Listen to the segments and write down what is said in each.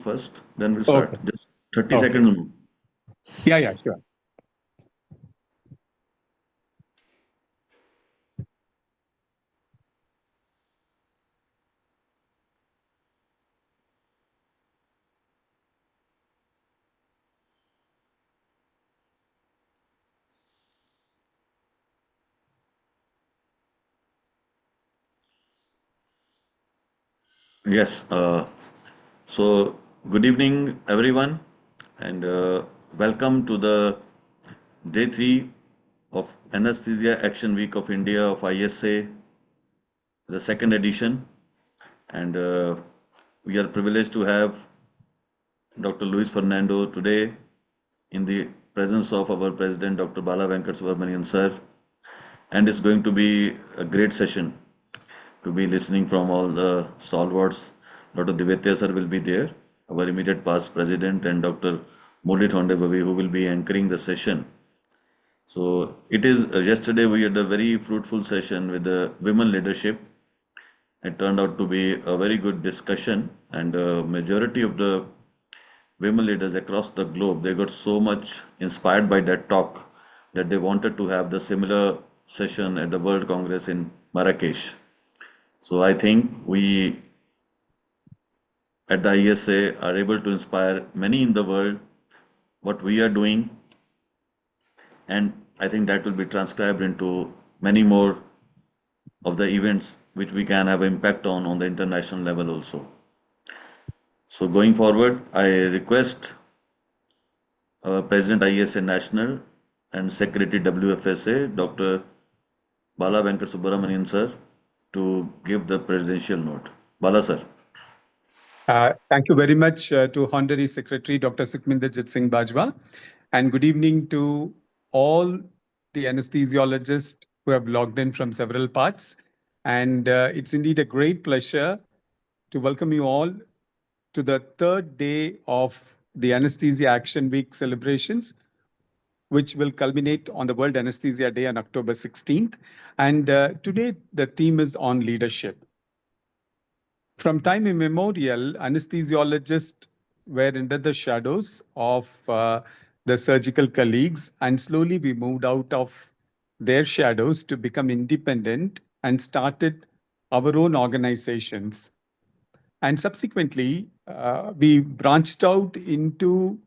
first, then we'll Okay. start. Just 30 Okay. seconds more. Yeah, sure. Yes. So, good evening, everyone, and welcome to the day three of Anesthesia Action Week of India of ISA, the second edition. And we are privileged to have Dr. Luis Fernando today in the presence of our President, Dr. Bala Venkat Subramanian, sir. And it's going to be a great session to be listening from all the stalwarts. Dr. Divetya sir will be there, our immediate past president, and Dr. Murli Thonde Babi, who will be anchoring the session. So it is yesterday we had a very fruitful session with the women leadership. It turned out to be a very good discussion, and majority of the women leaders across the globe they got so much inspired by that talk that they wanted to have the similar session at the World Congress in Marrakesh. So I think we at the ISA are able to inspire many in the world what we are doing, and I think that will be transcribed into many more of the events which we can have impact on the international level also. So going forward, I request President ISA National and Secretary WFSA, Dr. Bala Venkat Subramanian sir, to give the presidential note. Bala sir. Thank you very much to Honorary Secretary Dr. Sukhminderjit Singh Bajwa, and good evening to all the anesthesiologists who have logged in from several parts. And it's indeed a great pleasure to welcome you all to the third day of the Anesthesia Action Week celebrations, which will culminate on the World Anesthesia Day on October 16th. And today the theme is on leadership. From time immemorial, anesthesiologists were under the shadows of the surgical colleagues, and slowly we moved out of their shadows to become independent and started our own organizations. And subsequently, we branched out into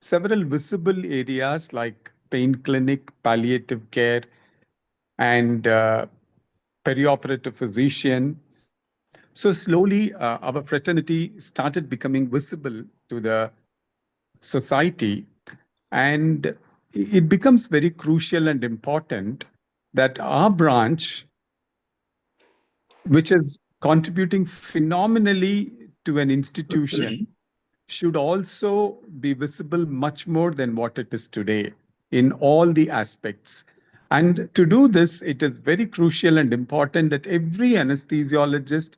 several visible areas like pain clinic, palliative care, and perioperative physician. So slowly, our fraternity started becoming visible to the society, and it becomes very crucial and important that our branch, which is contributing phenomenally to an institution, should also be visible much more than what it is today in all the aspects. And to do this, it is very crucial and important that every anesthesiologist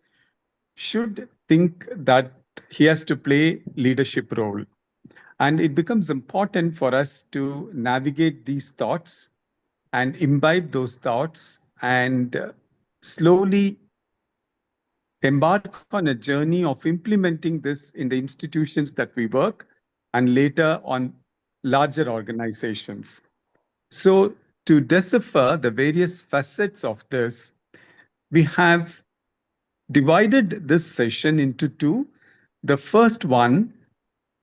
should think that he has to play leadership role. And it becomes important for us to navigate these thoughts and imbibe those thoughts and slowly embark on a journey of implementing this in the institutions that we work and later on larger organizations. So, to decipher the various facets of this, we have divided this session into two. The first one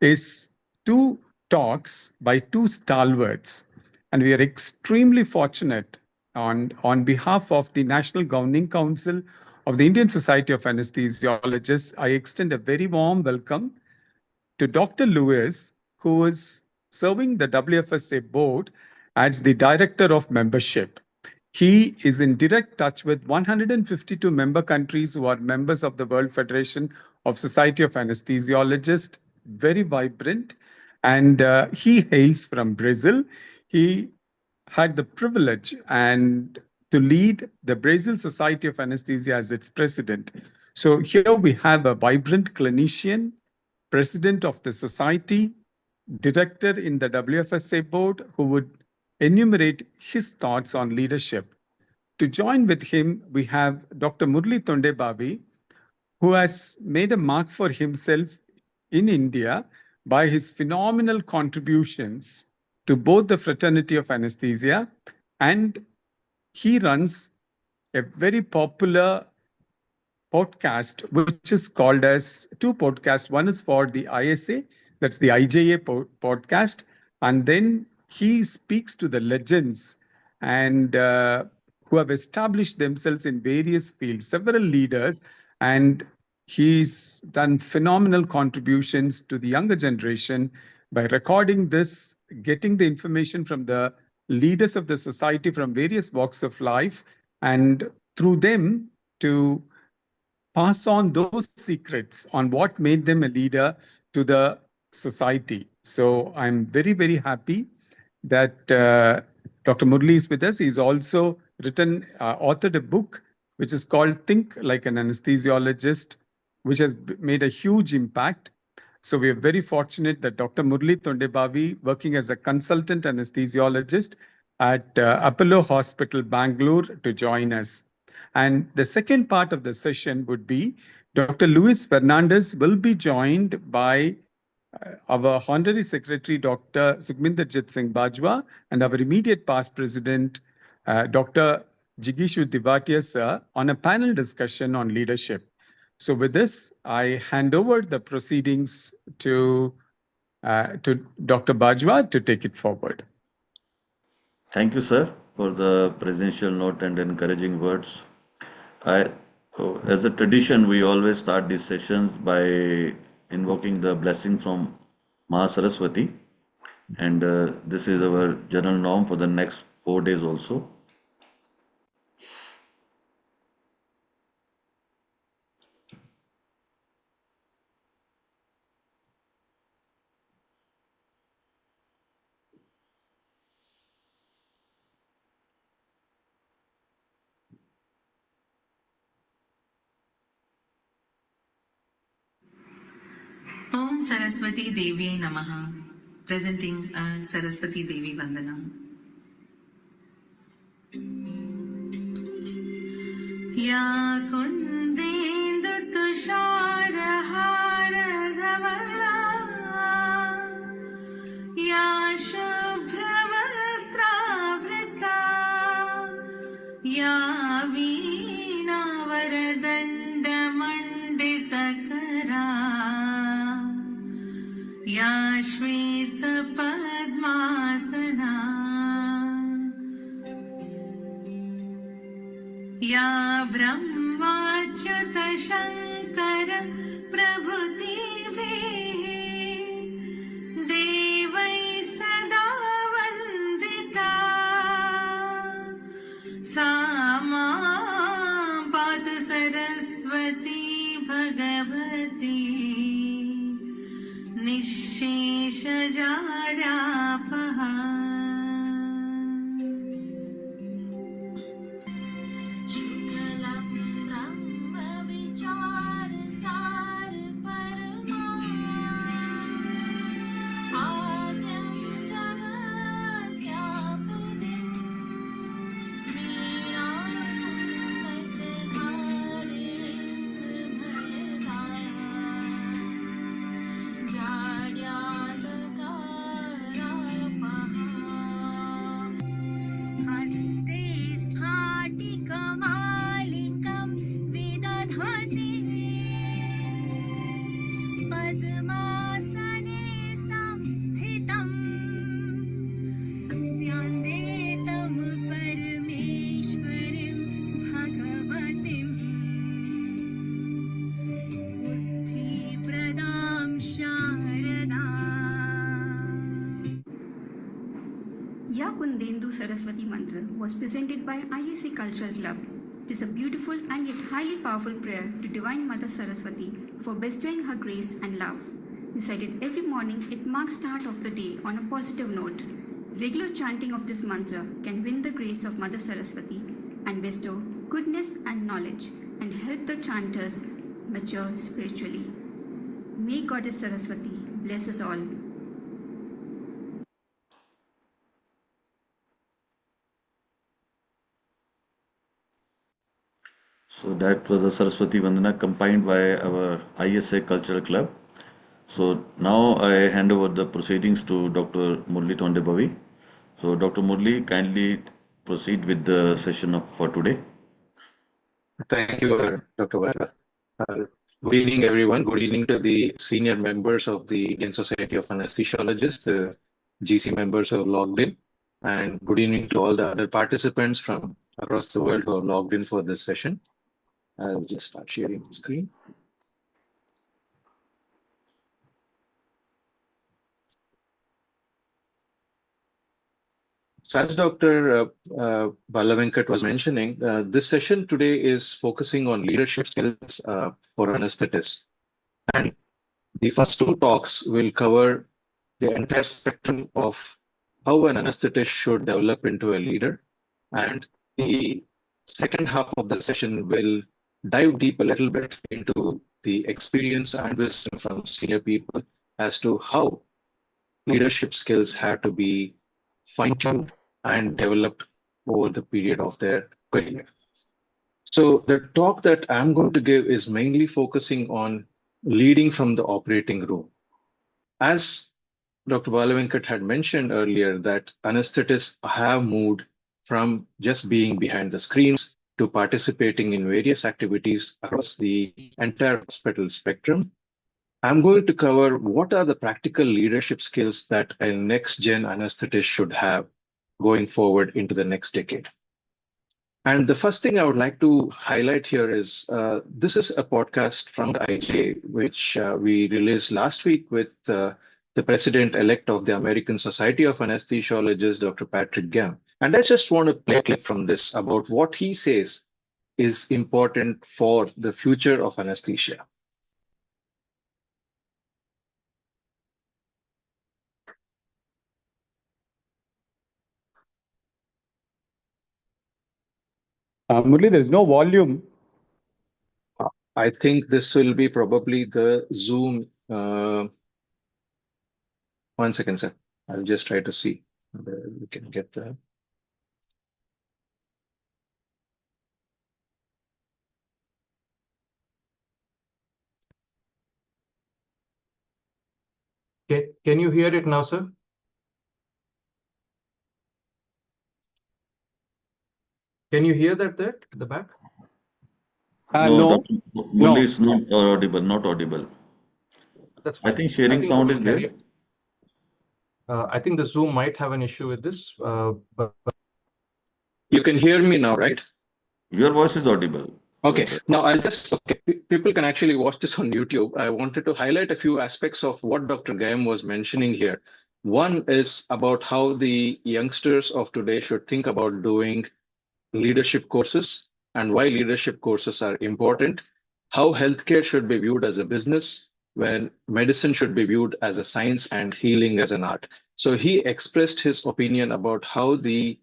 is two talks by two stalwarts. And we are extremely fortunate on behalf of the National Governing Council of the Indian Society of Anesthesiologists. I extend a very warm welcome to Dr. Lewis, who is serving the WFSA board as the Director of Membership. He is in direct touch with 152 member countries who are members of the World Federation of Society of Anesthesiologists, very vibrant. And he hails from Brazil. He had the privilege and to lead the Brazil Society of Anesthesia as its president. So here we have a vibrant clinician, president of the society, director in the WFSA board, who would enumerate his thoughts on leadership. To join with him, we have Dr. Murli Tonde Babi, who has made a mark for himself in India by his phenomenal contributions to both the fraternity of anesthesia, and he runs a very popular podcast, which is called as two podcasts. One is for the ISA, that's the IJA podcast, and then he speaks to the legends and who have established themselves in various fields, several leaders, and he's done phenomenal contributions to the younger generation by recording this, getting the information from the leaders of the society from various walks of life, and through them to pass on those secrets on what made them a leader to the society. So I'm very, very happy that Dr. Murli is with us. He's also authored a book which is called Think Like an Anesthesiologist, which has made a huge impact. So we are very fortunate that Dr. Murli Tondebavi, working as a consultant anesthesiologist at Apollo Hospital, Bangalore, to join us. And the second part of the session would be Dr. Luis Fernandez will be joined by our Honorary Secretary, Dr. Sukhminderjit Singh Bajwa, and our immediate past President, Dr. Jigishu Divatia sir, on a panel discussion on leadership. So with this, I hand over the proceedings to Dr. Bajwa to take it forward. Thank you, sir, for the presidential note and encouraging words. As a tradition, we always start these sessions by invoking the blessing from Ma Saraswati, and this is our general norm for the next 4 days also. Om Saraswati Devi Namaha. Presenting Saraswati Devi Vandanam. Ya Kundendu Tushara Haradhavara Ya Shubhravastra Ya Veena Varadanda Manditakara Ya Shweta Padmasana Ya Brahmachyuta Shankara Prabhutivi Devai Sada Vandita Sama Padu Saraswati Bhagavati Nishesha Jadapaha Ya Kundendu Saraswati Mantra was presented by ISA Cultural Club. It is a beautiful and yet highly powerful prayer to Divine Mother Saraswati for bestowing her grace and love. Recited every morning, it marks start of the day on a positive note. Regular chanting of this mantra can win the grace of Mother Saraswati and bestow goodness and knowledge and help the chanters mature spiritually. May Goddess Saraswati bless us all. So that was a Saraswati Vandana combined by our ISA Cultural Club. So now I hand over the proceedings to Dr. Murli Tondebavi. So Dr. Murli, kindly proceed with the session for today. Thank you, Dr. Vara. Good evening, everyone. Good evening to the senior members of the Indian Society of Anesthesiologists, the GC members who have logged in, and good evening to all the other participants from across the world who have logged in for this session. I'll just start sharing the screen. So as Dr. Balavenkat was mentioning, this session today is focusing on leadership skills for anesthetists. And the first two talks will cover the entire spectrum of how an anesthetist should develop into a leader. And the second half of the session will dive deep a little bit into the experience and wisdom from senior people as to how leadership skills have to be fine-tuned and developed over the period of their career. So the talk that I'm going to give is mainly focusing on leading from the operating room. As Dr. Balavenkat had mentioned earlier, that anesthetists have moved from just being behind the screens to participating in various activities across the entire hospital spectrum. I'm going to cover what are the practical leadership skills that a next-gen anesthetist should have going forward into the next decade. And the first thing I would like to highlight here is this is a podcast from the IGA, which we released last week with the president-elect of the American Society of Anesthesiologists, Dr. Patrick Gem. And I just want to play a clip from this about what he says is important for the future of anesthesia. Murli, there's no volume. I think this will be probably the Zoom. 1 second, sir. I'll just try to see whether we can get the. Can you hear it now, sir? Can you hear that there at the back? No, Dr. Murli is not audible, not audible. That's I fine. think sharing sound is there. I think the Zoom might have an issue with this, but you can hear me now, right? Your voice is audible. Okay, now I'll just, people can actually watch this on YouTube. I wanted to highlight a few aspects of what Dr. Gaim was mentioning here. One is about how the youngsters of today should think about doing leadership courses and why leadership courses are important, how healthcare should be viewed as a business, when medicine should be viewed as a science and healing as an art. So he expressed his opinion about how the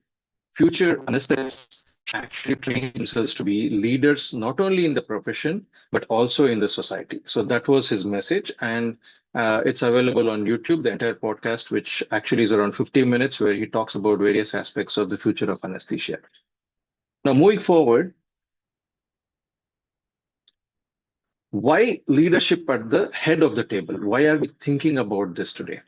future anesthetists actually train themselves to be leaders, not only in the profession, but also in the society. So that was his message. And it's available on YouTube, the entire podcast, which actually is around 15 minutes, where he talks about various aspects of the future of anesthesia. Now, moving forward, why leadership at the head of the table? Why are we thinking about this today?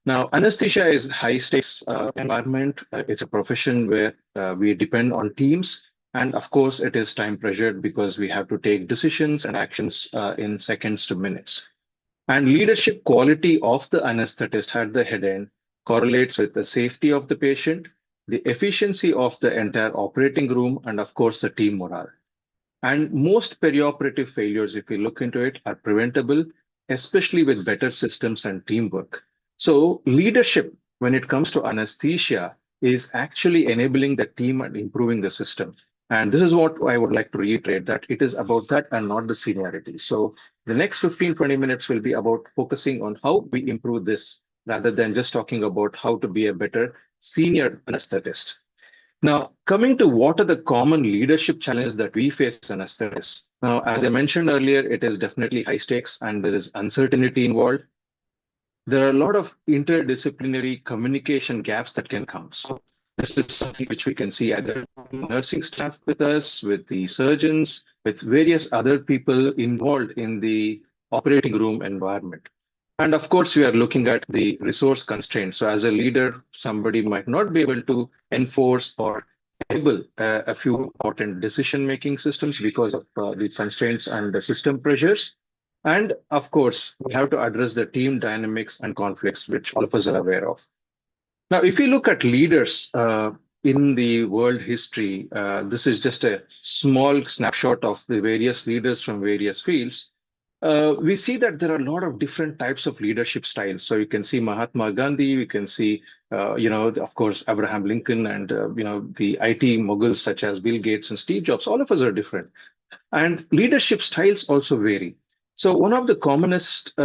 Now, anesthesia is a high-stakes environment. It's a profession where we depend on teams. And of course, it is time-pressured because we have to take decisions and actions in seconds to minutes. And leadership quality of the anesthetist at the head end correlates with the safety of the patient, the efficiency of the entire operating room, and of course, the team morale. And most perioperative failures, if we look into it, are preventable, especially with better systems and teamwork. So leadership, when it comes to anesthesia, is actually enabling the team and improving the system. And this is what I would like to reiterate, that it is about that and not the seniority. So the next 15-20 minutes will be about focusing on how we improve this rather than just talking about how to be a better senior anesthetist. Now, coming to what are the common leadership challenges that we face as anesthetists. Now, as I mentioned earlier, it is definitely high stakes and there is uncertainty involved. There are a lot of interdisciplinary communication gaps that can come. So this is something which we can see either nursing staff with us, with the surgeons, with various other people involved in the operating room environment. And of course, we are looking at the resource constraints. So as a leader, somebody might not be able to enforce or enable a few important decision-making systems because of the constraints and the system pressures. And of course, we have to address the team dynamics and conflicts, which all of us are aware of. Now, if you look at leaders in the world history, this is just a small snapshot of the various leaders from various fields. We see that there are a lot of different types of leadership styles. So you can see Mahatma Gandhi, we can see, of course, Abraham Lincoln, and the IT moguls such as Bill Gates and Steve Jobs. All of us are different, and leadership styles also vary. So one of the commonest,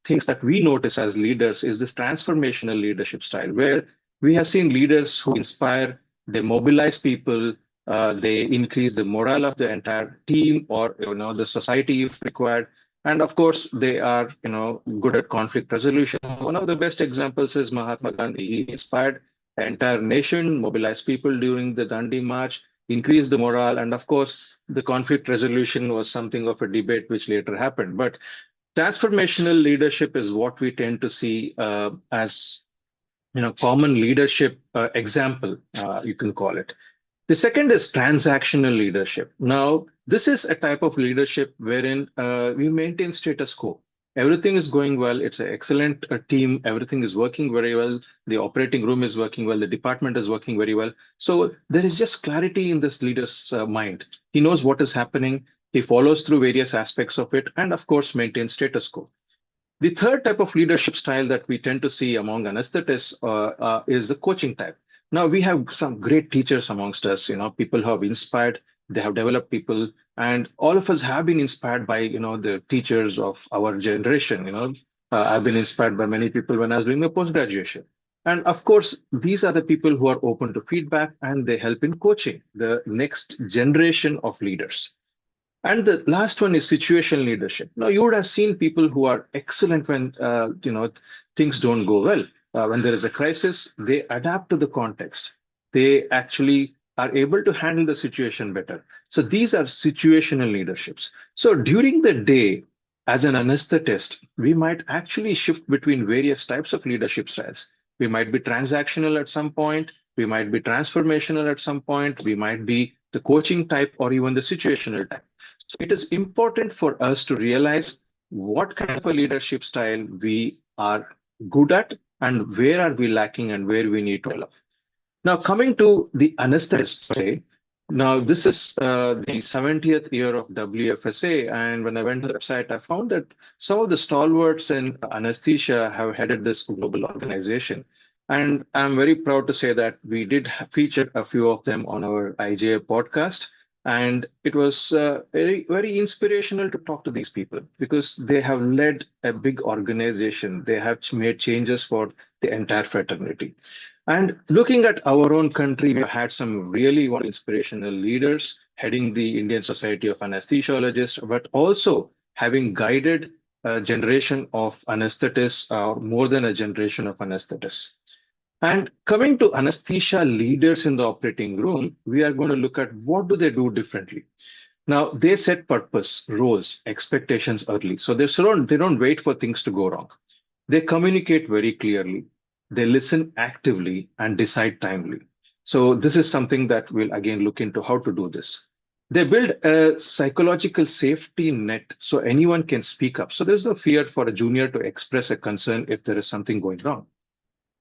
things that we notice as leaders is this transformational leadership style, where we have seen leaders who inspire, they mobilize people, they increase the morale of the entire team or the society if required. And of course, they are good at conflict resolution. One of the best examples is Mahatma Gandhi. He inspired the entire nation, mobilized people during the Dandi March, increased the morale, and of course, the conflict resolution was something of a debate which later happened. But transformational leadership is what we tend to see as common leadership example, you can call it. The second is transactional leadership. Now, this is a type of leadership wherein we maintain status quo. Everything is going well. It's an excellent team. Everything is working very well. The operating room is working well. The department is working very well. So there is just clarity in this leader's mind. He knows what is happening. He follows through various aspects of it, and of course, maintains status quo. The third type of leadership style that we tend to see among anesthetists is the coaching type. Now, we have some great teachers amongst us, people who have inspired, they have developed people, and all of us have been inspired by, the teachers of our generation. I've been inspired by many people when I was doing my post-graduation. And of course, these are the people who are open to feedback and they help in coaching the next generation of leaders. And the last one is situational leadership. Now, you would have seen people who are excellent when things don't go well. When there is a crisis, they adapt to the context. They actually are able to handle the situation better. So these are situational leaderships. So during the day, as an anesthetist, we might actually shift between various types of leadership styles. We might be transactional at some point. We might be transformational at some point. We might be the coaching type or even the situational type. So it is important for us to realize what kind of a leadership style we are good at and where are we lacking and where we need to develop. Now, coming to the anesthetist today, now this is the 70th year of WFSA, and when I went to the website, I found that some of the stalwarts in anesthesia have headed this global organization. And I'm very proud to say that we did feature a few of them on our IJA podcast. And it was very, very inspirational to talk to these people because they have led a big organization. They have made changes for the entire fraternity. And looking at our own country, we've had some really inspirational leaders heading the Indian Society of Anesthesiologists, but also having guided a generation of anesthetists, more than a generation of anesthetists. And coming to anesthesia leaders in the operating room, we are going to look at what do they do differently. Now, they set purpose, roles, expectations early. So they don't wait for things to go wrong. They communicate very clearly. They listen actively and decide timely. So this is something that we'll again look into how to do this. They build a psychological safety net so anyone can speak up. So there's no fear for a junior to express a concern if there is something going wrong.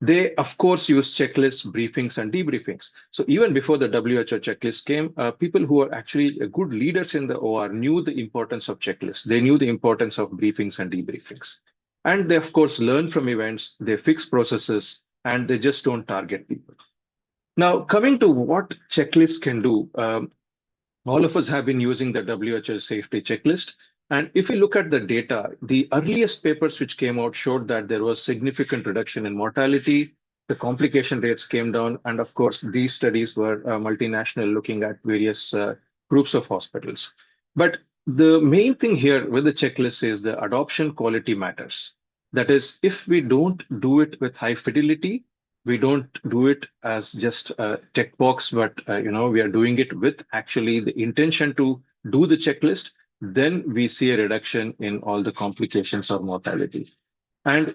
They, of course, use checklists, briefings, and debriefings. So even before the WHO checklist came, people who are actually good leaders in the OR knew the importance of checklists. They knew the importance of briefings and debriefings. And they, of course, learn from events, they fix processes, and they just don't target people. Now, coming to what checklists can do, all of us have been using the WHO safety checklist. And if you look at the data, the earliest papers which came out showed that there was significant reduction in mortality, the complication rates came down, and of course, these studies were multinational looking at various groups of hospitals. But the main thing here with the checklist is the adoption quality matters. That is, if we don't do it with high fidelity, we don't do it as just a checkbox, but we are doing it with actually the intention to do the checklist. then we see a reduction in all the complications or mortality. And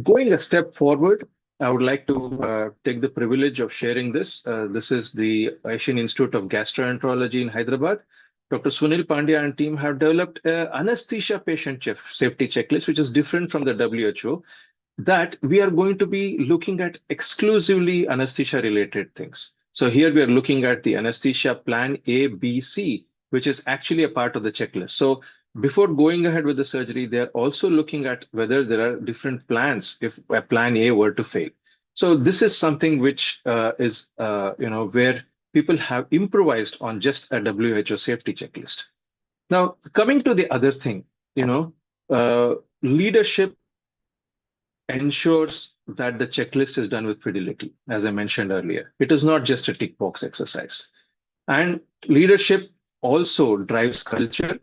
going a step forward, I would like to take the privilege of sharing this. This is the Asian Institute of Gastroenterology in Hyderabad. Dr. Sunil Pandya and team have developed an anesthesia patient safety checklist, which is different from the WHO, that we are going to be looking at exclusively anesthesia related things. So here we are looking at the anesthesia plan A, B, C, which is actually a part of the checklist. So before going ahead with the surgery, they're also looking at whether there are different plans if a plan A were to fail. So this is something which is where people have improvised on just a WHO safety checklist. Now, coming to the other thing, leadership ensures that the checklist is done with fidelity, as I mentioned earlier. It is not just a tick box exercise. And leadership also drives culture,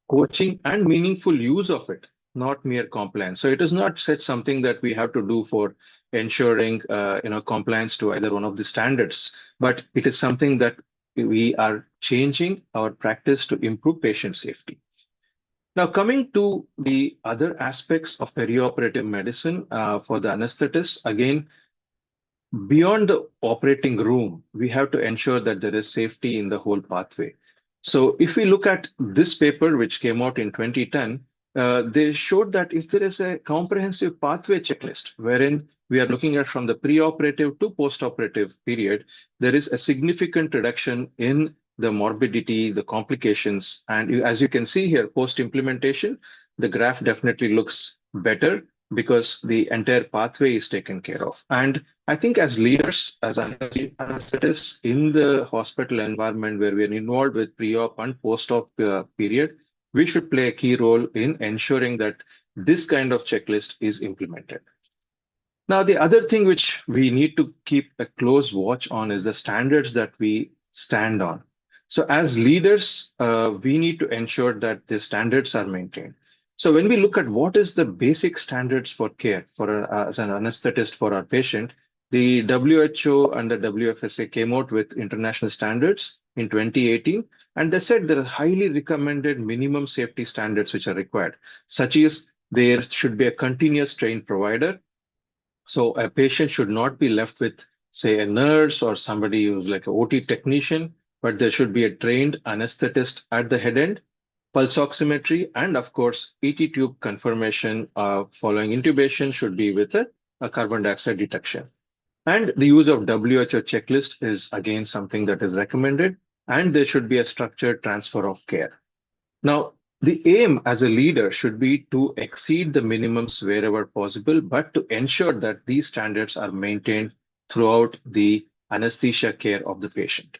coaching, and meaningful use of it, not mere compliance. So it is not such something that we have to do for ensuring compliance to either one of the standards, but it is something that we are changing our practice to improve patient safety. Now, coming to the other aspects of perioperative medicine for the anesthetist, again, beyond the operating room, we have to ensure that there is safety in the whole pathway. So if we look at this paper, which came out in 2010, they showed that if there is a comprehensive pathway checklist, wherein we are looking at from the preoperative to postoperative period, there is a significant reduction in the morbidity, the complications. And as you can see here, post-implementation, the graph definitely looks better because the entire pathway is taken care of. And I think as leaders, as anesthetists in the hospital environment where we are involved with pre-op and post-op period, we should play a key role in ensuring that this kind of checklist is implemented. Now, the other thing which we need to keep a close watch on is the standards that we stand on. So as leaders, we need to ensure that the standards are maintained. So when we look at what is the basic standards for care for as an anesthetist for our patient, the WHO and the WFSA came out with international standards in 2018, and they said there are highly recommended minimum safety standards which are required, such as there should be a continuous trained provider. So a patient should not be left with, say, a nurse or somebody who's like an OT technician, but there should be a trained anesthetist at the head end, pulse oximetry, and of course, ET tube confirmation following intubation should be with a carbon dioxide detection. And the use of WHO checklist is again something that is recommended, and there should be a structured transfer of care. Now, the aim as a leader should be to exceed the minimums wherever possible, but to ensure that these standards are maintained throughout the anesthesia care of the patient.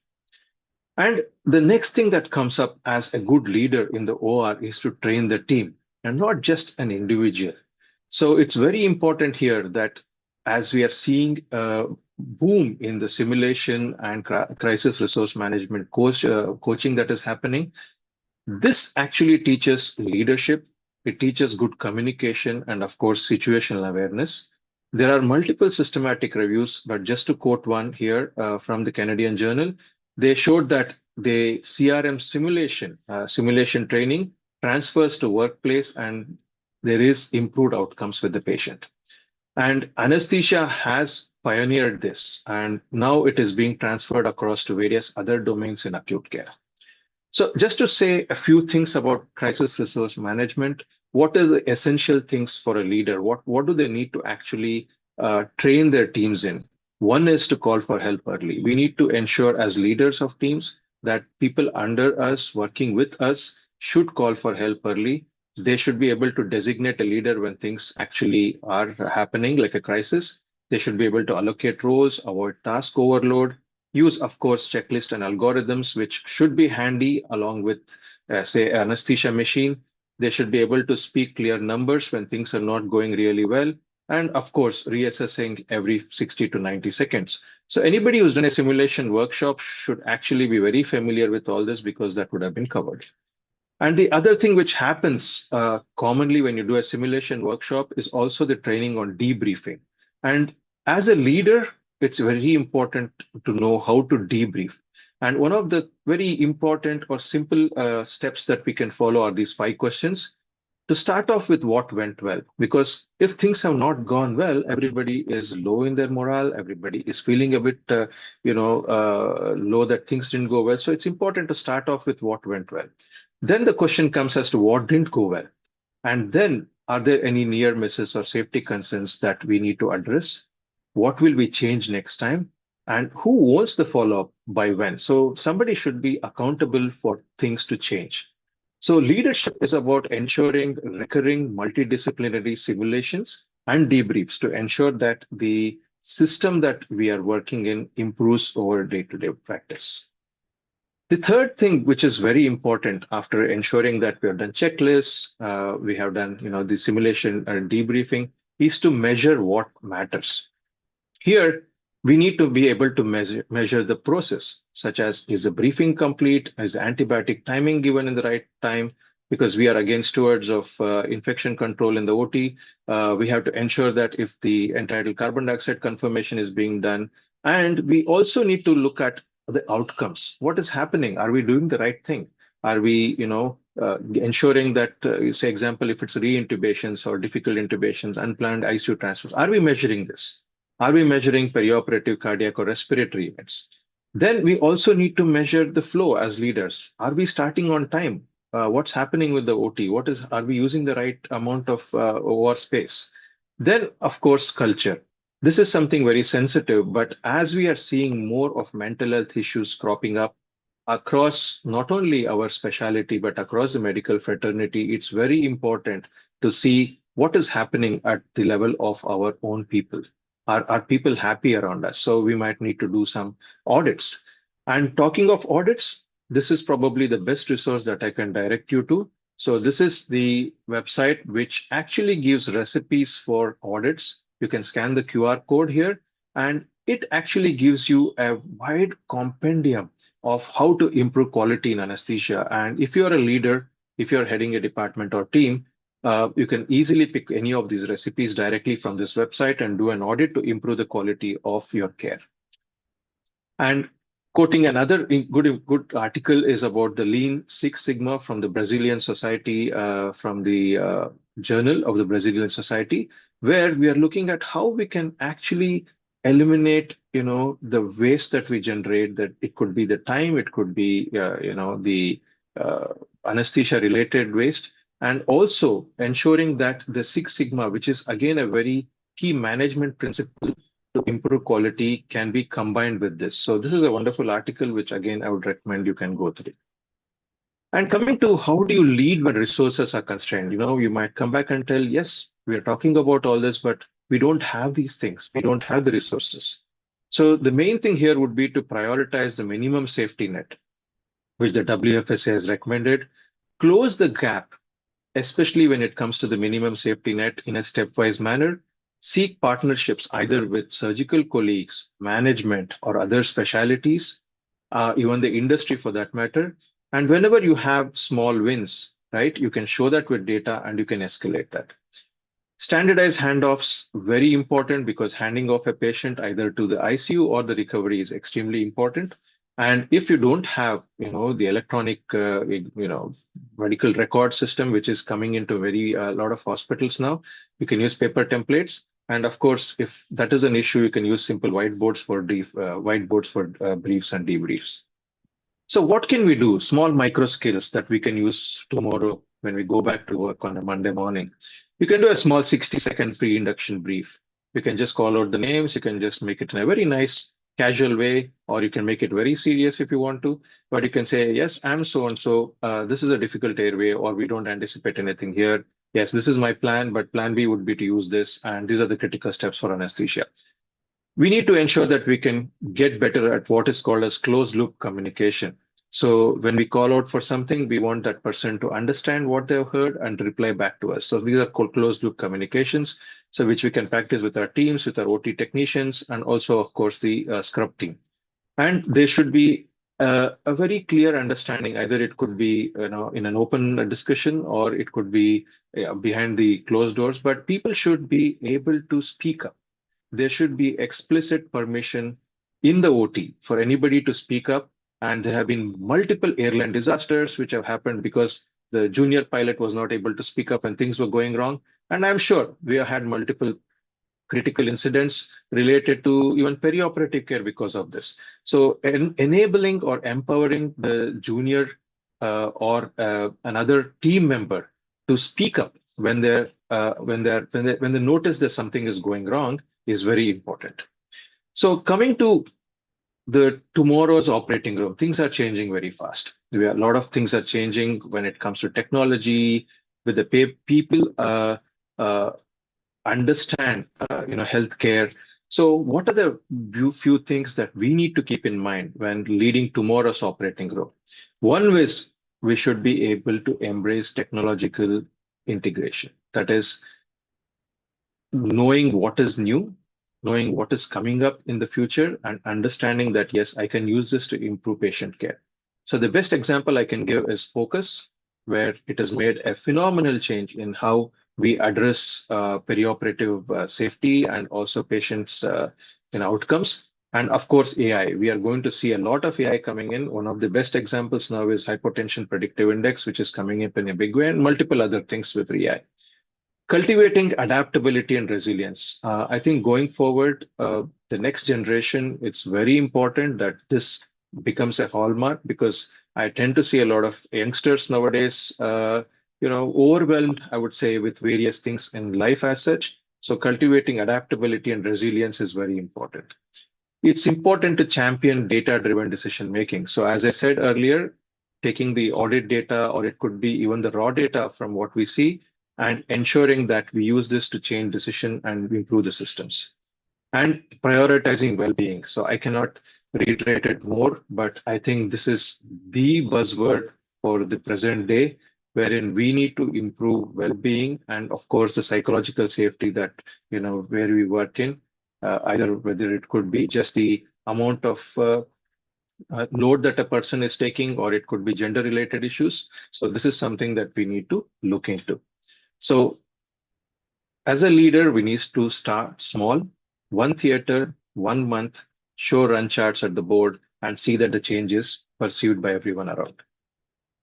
And the next thing that comes up as a good leader in the OR is to train the team and not just an individual. So it's very important here that as we are seeing a boom in the simulation and crisis resource management coaching that is happening, this actually teaches leadership, it teaches good communication, and of course, situational awareness. There are multiple systematic reviews, but just to quote one here from the Canadian Journal, they showed that the CRM simulation training transfers to workplace and there is improved outcomes with the patient. And anesthesia has pioneered this, and now it is being transferred across to various other domains in acute care. So just to say a few things about crisis resource management, what are the essential things for a leader? What do they need to actually train their teams in? One is to call for help early. We need to ensure as leaders of teams that people under us, working with us, should call for help early. They should be able to designate a leader when things actually are happening, like a crisis. They should be able to allocate roles, avoid task overload, use, of course, checklists and algorithms, which should be handy along with, say, anesthesia machine. They should be able to speak clear numbers when things are not going really well. And of course, reassessing every 60 to 90 seconds. So anybody who's done a simulation workshop should actually be very familiar with all this because that would have been covered. And the other thing which happens commonly when you do a simulation workshop is also the training on debriefing. And as a leader, it's very important to know how to debrief. And one of the very important or simple steps that we can follow are these 5 questions. To start off with what went well, because if things have not gone well, everybody is low in their morale, everybody is feeling a bit, low that things didn't go well. So it's important to start off with what went well. Then the question comes as to what didn't go well. And then, are there any near misses or safety concerns that we need to address? What will we change next time? And who owns the follow-up by when? So somebody should be accountable for things to change. So leadership is about ensuring recurring multidisciplinary simulations and debriefs to ensure that the system that we are working in improves over day-to-day practice. The third thing, which is very important after ensuring that we have done checklists, we have done, the simulation and debriefing, is to measure what matters. Here, we need to be able to measure the process, such as is the briefing complete, is antibiotic timing given in the right time, because we are again stewards of infection control in the OT. We have to ensure that if the entitled carbon dioxide confirmation is being done, and we also need to look at the outcomes. What is happening? Are we doing the right thing? Are we, ensuring that, say, example, if it's re-intubations or difficult intubations, unplanned ICU transfers, are we measuring this? Are we measuring perioperative cardiac or respiratory events? Then we also need to measure the flow as leaders. Are we starting on time? What's happening with the OT? Are we using the right amount of OR space? Then, of course, culture. This is something very sensitive, but as we are seeing more of mental health issues cropping up across not only our specialty, but across the medical fraternity, it's very important to see what is happening at the level of our own people. Are people happy around us? So we might need to do some audits. And talking of audits, this is probably the best resource that I can direct you to. So this is the website which actually gives recipes for audits. You can scan the QR code here, and it actually gives you a wide compendium of how to improve quality in anesthesia. And if you're a leader, if you're heading a department or team, you can easily pick any of these recipes directly from this website and do an audit to improve the quality of your care. And quoting another good article is about the Lean Six Sigma from the Brazilian Society, from the Journal of the Brazilian Society, where we are looking at how we can actually eliminate, the waste that we generate. That it could be the time, it could be, the anesthesia-related waste, and also ensuring that the Six Sigma, which is again a very key management principle to improve quality, can be combined with this. So this is a wonderful article, which again, I would recommend you can go through. And coming to how do you lead when resources are constrained? You might come back and tell, yes, we are talking about all this, but we don't have these things. We don't have the resources. So the main thing here would be to prioritize the minimum safety net, which the WFSA has recommended, close the gap, especially when it comes to the minimum safety net in a stepwise manner, seek partnerships either with surgical colleagues, management, or other specialties, even the industry for that matter. And whenever you have small wins, right, you can show that with data and you can escalate that. Standardized handoffs, very important, because handing off a patient either to the ICU or the recovery is extremely important. And if you don't have, the electronic, medical record system, which is coming into a lot of hospitals now, you can use paper templates. And of course, if that is an issue, you can use simple whiteboards for briefs and debriefs. So what can we do? Small micro skills that we can use tomorrow when we go back to work on a Monday morning. You can do a small 60-second pre-induction brief. You can just call out the names. You can just make it in a very nice, casual way, or you can make it very serious if you want to. But you can say, yes, I'm so-and-so. This is a difficult airway, or we don't anticipate anything here. Yes, this is my plan, but plan B would be to use this. And these are the critical steps for anesthesia. We need to ensure that we can get better at what is called as closed loop communication. So when we call out for something, we want that person to understand what they've heard and reply back to us. So these are called closed loop communications, so which we can practice with our teams, with our OT technicians, and also, of course, the scrub team. And there should be a very clear understanding. Either it could be in an open discussion, or it could be behind the closed doors, but people should be able to speak up. There should be explicit permission in the OT for anybody to speak up And there have been multiple airline disasters which have happened because the junior pilot was not able to speak up when things were going wrong. And I'm sure we have had multiple critical incidents related to even perioperative care because of this. So enabling or empowering the junior or another team member to speak up when they notice that something is going wrong is very important. So coming to the tomorrow's operating room, things are changing very fast. A lot of things are changing when it comes to technology, with the people uh, understand healthcare. So what are the few things that we need to keep in mind when leading tomorrow's operating room? One is we should be able to embrace technological integration. That is, knowing what is new, knowing what is coming up in the future, and understanding that, yes, I can use this to improve patient care. So the best example I can give is Focus, where it has made a phenomenal change in how we address perioperative safety and also patients' outcomes. And of course, AI. We are going to see a lot of AI coming in. One of the best examples now is hypertension predictive index, which is coming up in a big way, and multiple other things with AI. Cultivating adaptability and resilience. I think going forward, the next generation, it's very important that this becomes a hallmark, because I tend to see a lot of youngsters nowadays, overwhelmed, I would say, with various things in life as such. So cultivating adaptability and resilience is very important. It's important to champion data-driven decision making. So as I said earlier, taking the audit data, or it could be even the raw data from what we see, and ensuring that we use this to change decision and improve the systems. And prioritizing well-being. So I cannot reiterate it more, but I think this is the buzzword for the present day, wherein we need to improve well-being and, of course, the psychological safety that, where we work in, either whether it could be just the amount of load that a person is taking, or it could be gender-related issues. So this is something that we need to look into. So as a leader, we need to start small, one theater, 1 month, show run charts at the board, and see that the change is perceived by everyone around.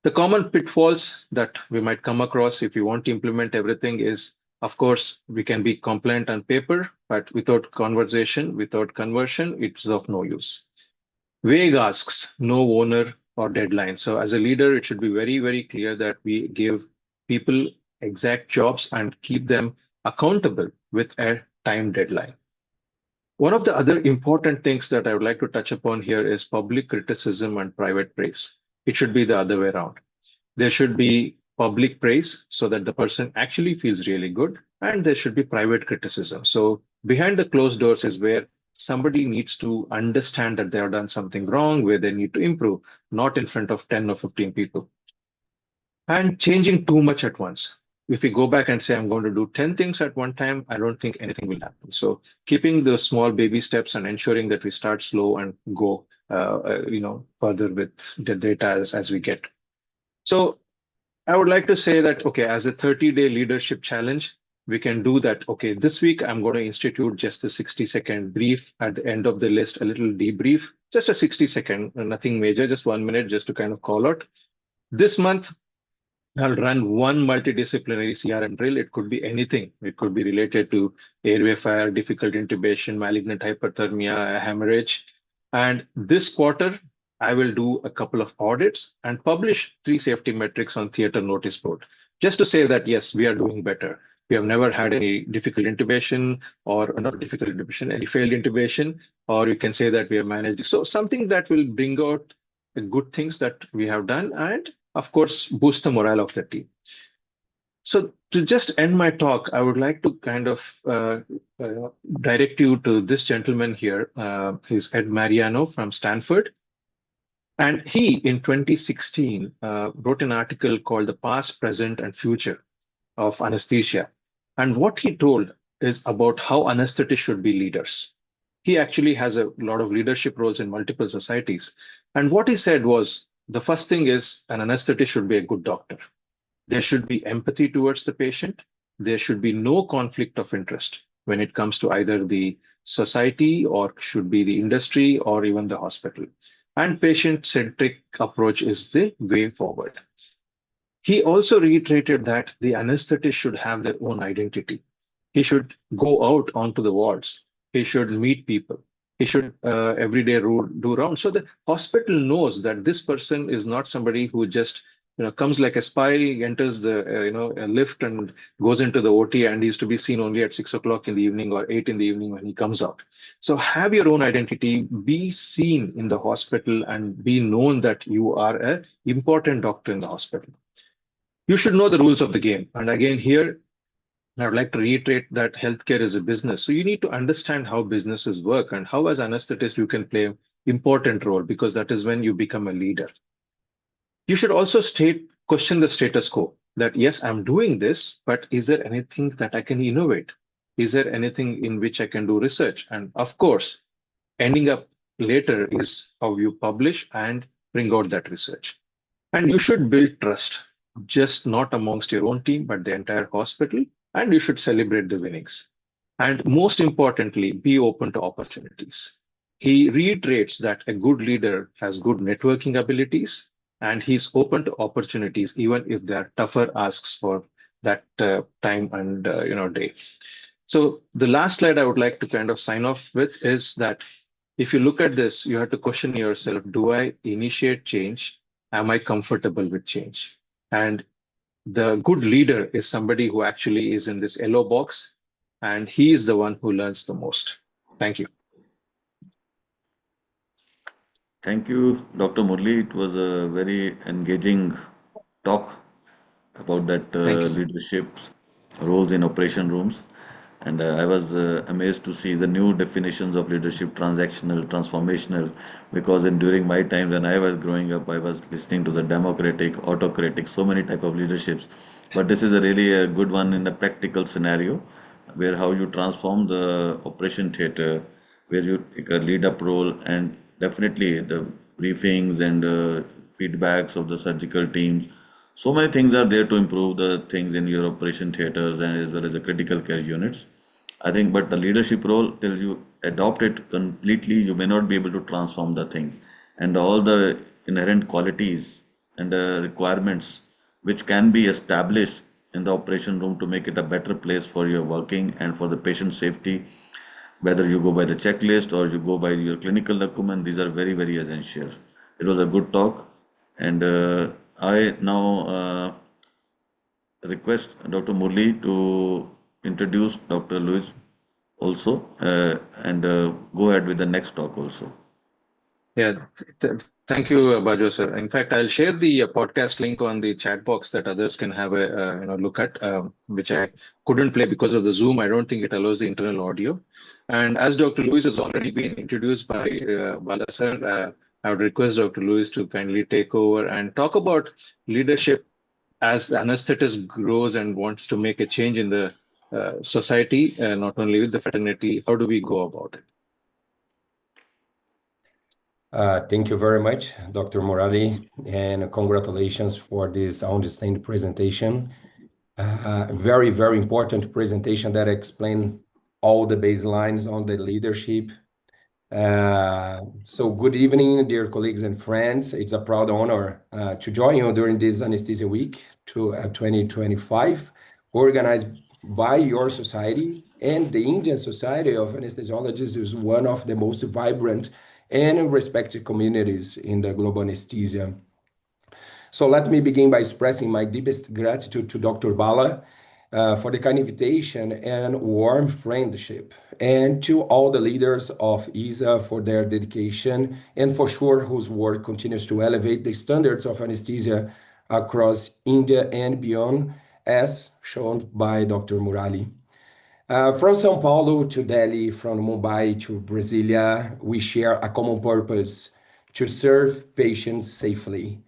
The common pitfalls that we might come across if you want to implement everything is, of course, we can be compliant on paper, but without conversation, without conversion, it's of no use. Vague asks, no owner or deadline. So as a leader, it should be very, very clear that we give people exact jobs and keep them accountable with a time deadline. One of the other important things that I would like to touch upon here is public criticism and private praise. It should be the other way around. There should be public praise so that the person actually feels really good, and there should be private criticism. So behind the closed doors is where somebody needs to understand that they have done something wrong, where they need to improve, not in front of 10 or 15 people. And changing too much at once. If we go back and say, I'm going to do 10 things at one time, I don't think anything will happen. So keeping the small baby steps and ensuring that we start slow and go further with the data as we get. So I would like to say that, okay, as a 30-day leadership challenge, we can do that. Okay, this week I'm going to institute just a 60-second brief at the end of the list, a little debrief, just a 60-second, nothing major, just 1 minute, just to kind of call out. This month, I'll run one multidisciplinary CRM drill. It could be anything. It could be related to airway fire, difficult intubation, malignant hyperthermia, hemorrhage. And this quarter, I will do a couple of audits and publish 3 safety metrics on theater notice board, just to say that, yes, we are doing better. We have never had any difficult intubation, or not difficult intubation, any failed intubation, or you can say that we have managed. So something that will bring out the good things that we have done, and of course, boost the morale of the team. So to just end my talk, I would like to kind of direct you to this gentleman here. He's Ed Mariano from Stanford. And he, in 2016, wrote an article called The Past, Present, and Future of Anesthesia. And what he told is about how anesthetists should be leaders. He actually has a lot of leadership roles in multiple societies. And what he said was, the first thing is an anesthetist should be a good doctor. There should be empathy towards the patient. There should be no conflict of interest when it comes to either the society, or should be the industry, or even the hospital. and patient-centric approach is the way forward. He also reiterated that the anesthetist should have their own identity. He should go out onto the wards. He should meet people. He should every day do rounds. So the hospital knows that this person is not somebody who just comes like a spy, enters the a lift and goes into the OT, and he's to be seen only at 6 o'clock in the evening or 8 in the evening when he comes out. So have your own identity, be seen in the hospital, and be known that you are an important doctor in the hospital. You should know the rules of the game. And again, here, I would like to reiterate that healthcare is a business. So you need to understand how businesses work and how, as anesthetist, you can play an important role, because that is when you become a leader. You should also question the status quo, that yes, I'm doing this, but is there anything that I can innovate? Is there anything in which I can do research? And of course, ending up later is how you publish and bring out that research. And you should build trust, just not amongst your own team, but the entire hospital. And you should celebrate the winnings. And most importantly, be open to opportunities. He reiterates that a good leader has good networking abilities, and he's open to opportunities, even if they are tougher asks for that time and day. So the last slide I would like to kind of sign off with is that if you look at this, you have to question yourself, do I initiate change? Am I comfortable with change? And the good leader is somebody who actually is in this yellow box, and he is the one who learns the most. Thank you. Thank you, Dr. Murli. It was a very engaging talk about that leadership roles in operation rooms. And I was amazed to see the new definitions of leadership, transactional, transformational, because during my time when I was growing up, I was listening to the democratic, autocratic, so many type of leaderships. But this is a really a good one in a practical scenario where how you transform the operation theater, where you take a lead up role, and definitely the briefings and feedbacks of the surgical teams. So many things are there to improve the things in your operation theaters and as well as the critical care units. I think, but the leadership role, till you adopt it completely, you may not be able to transform the things and all the inherent qualities and requirements which can be established in the operation room to make it a better place for your working and for the patient safety. Whether you go by the checklist or you go by your clinical document, these are very, very essential. It was a good talk, and I now request Dr. Murli to introduce Dr. Louis also and go ahead with the next talk also. Yeah, thank you, Bajo sir. In fact, I'll share the podcast link on the chat box that others can have a look at, which I couldn't play because of the Zoom. I don't think it allows the internal audio. And as Dr. Louis has already been introduced by Bala sir, I would request Dr. Louis to kindly take over and talk about leadership as the anesthetist grows and wants to make a change in the society, not only with the fraternity. How do we go about it? Thank you very much, Dr. Morali, and congratulations for this outstanding presentation. Very, very important presentation that explain all the baselines on the leadership. So good evening, dear colleagues and friends. It's a proud honor to join you during this Anesthesia Week 2025, organized by your society, and the Indian Society of Anesthesiologists is one of the most vibrant and respected communities in the global anesthesia. So let me begin by expressing my deepest gratitude to Dr. Bala for the kind invitation and warm friendship, and to all the leaders of ISA for their dedication, and for sure whose work continues to elevate the standards of anesthesia across India and beyond, as shown by Dr. Murali. From São Paulo to Delhi, from Mumbai to Brasilia, we share a common purpose: to serve patients safely,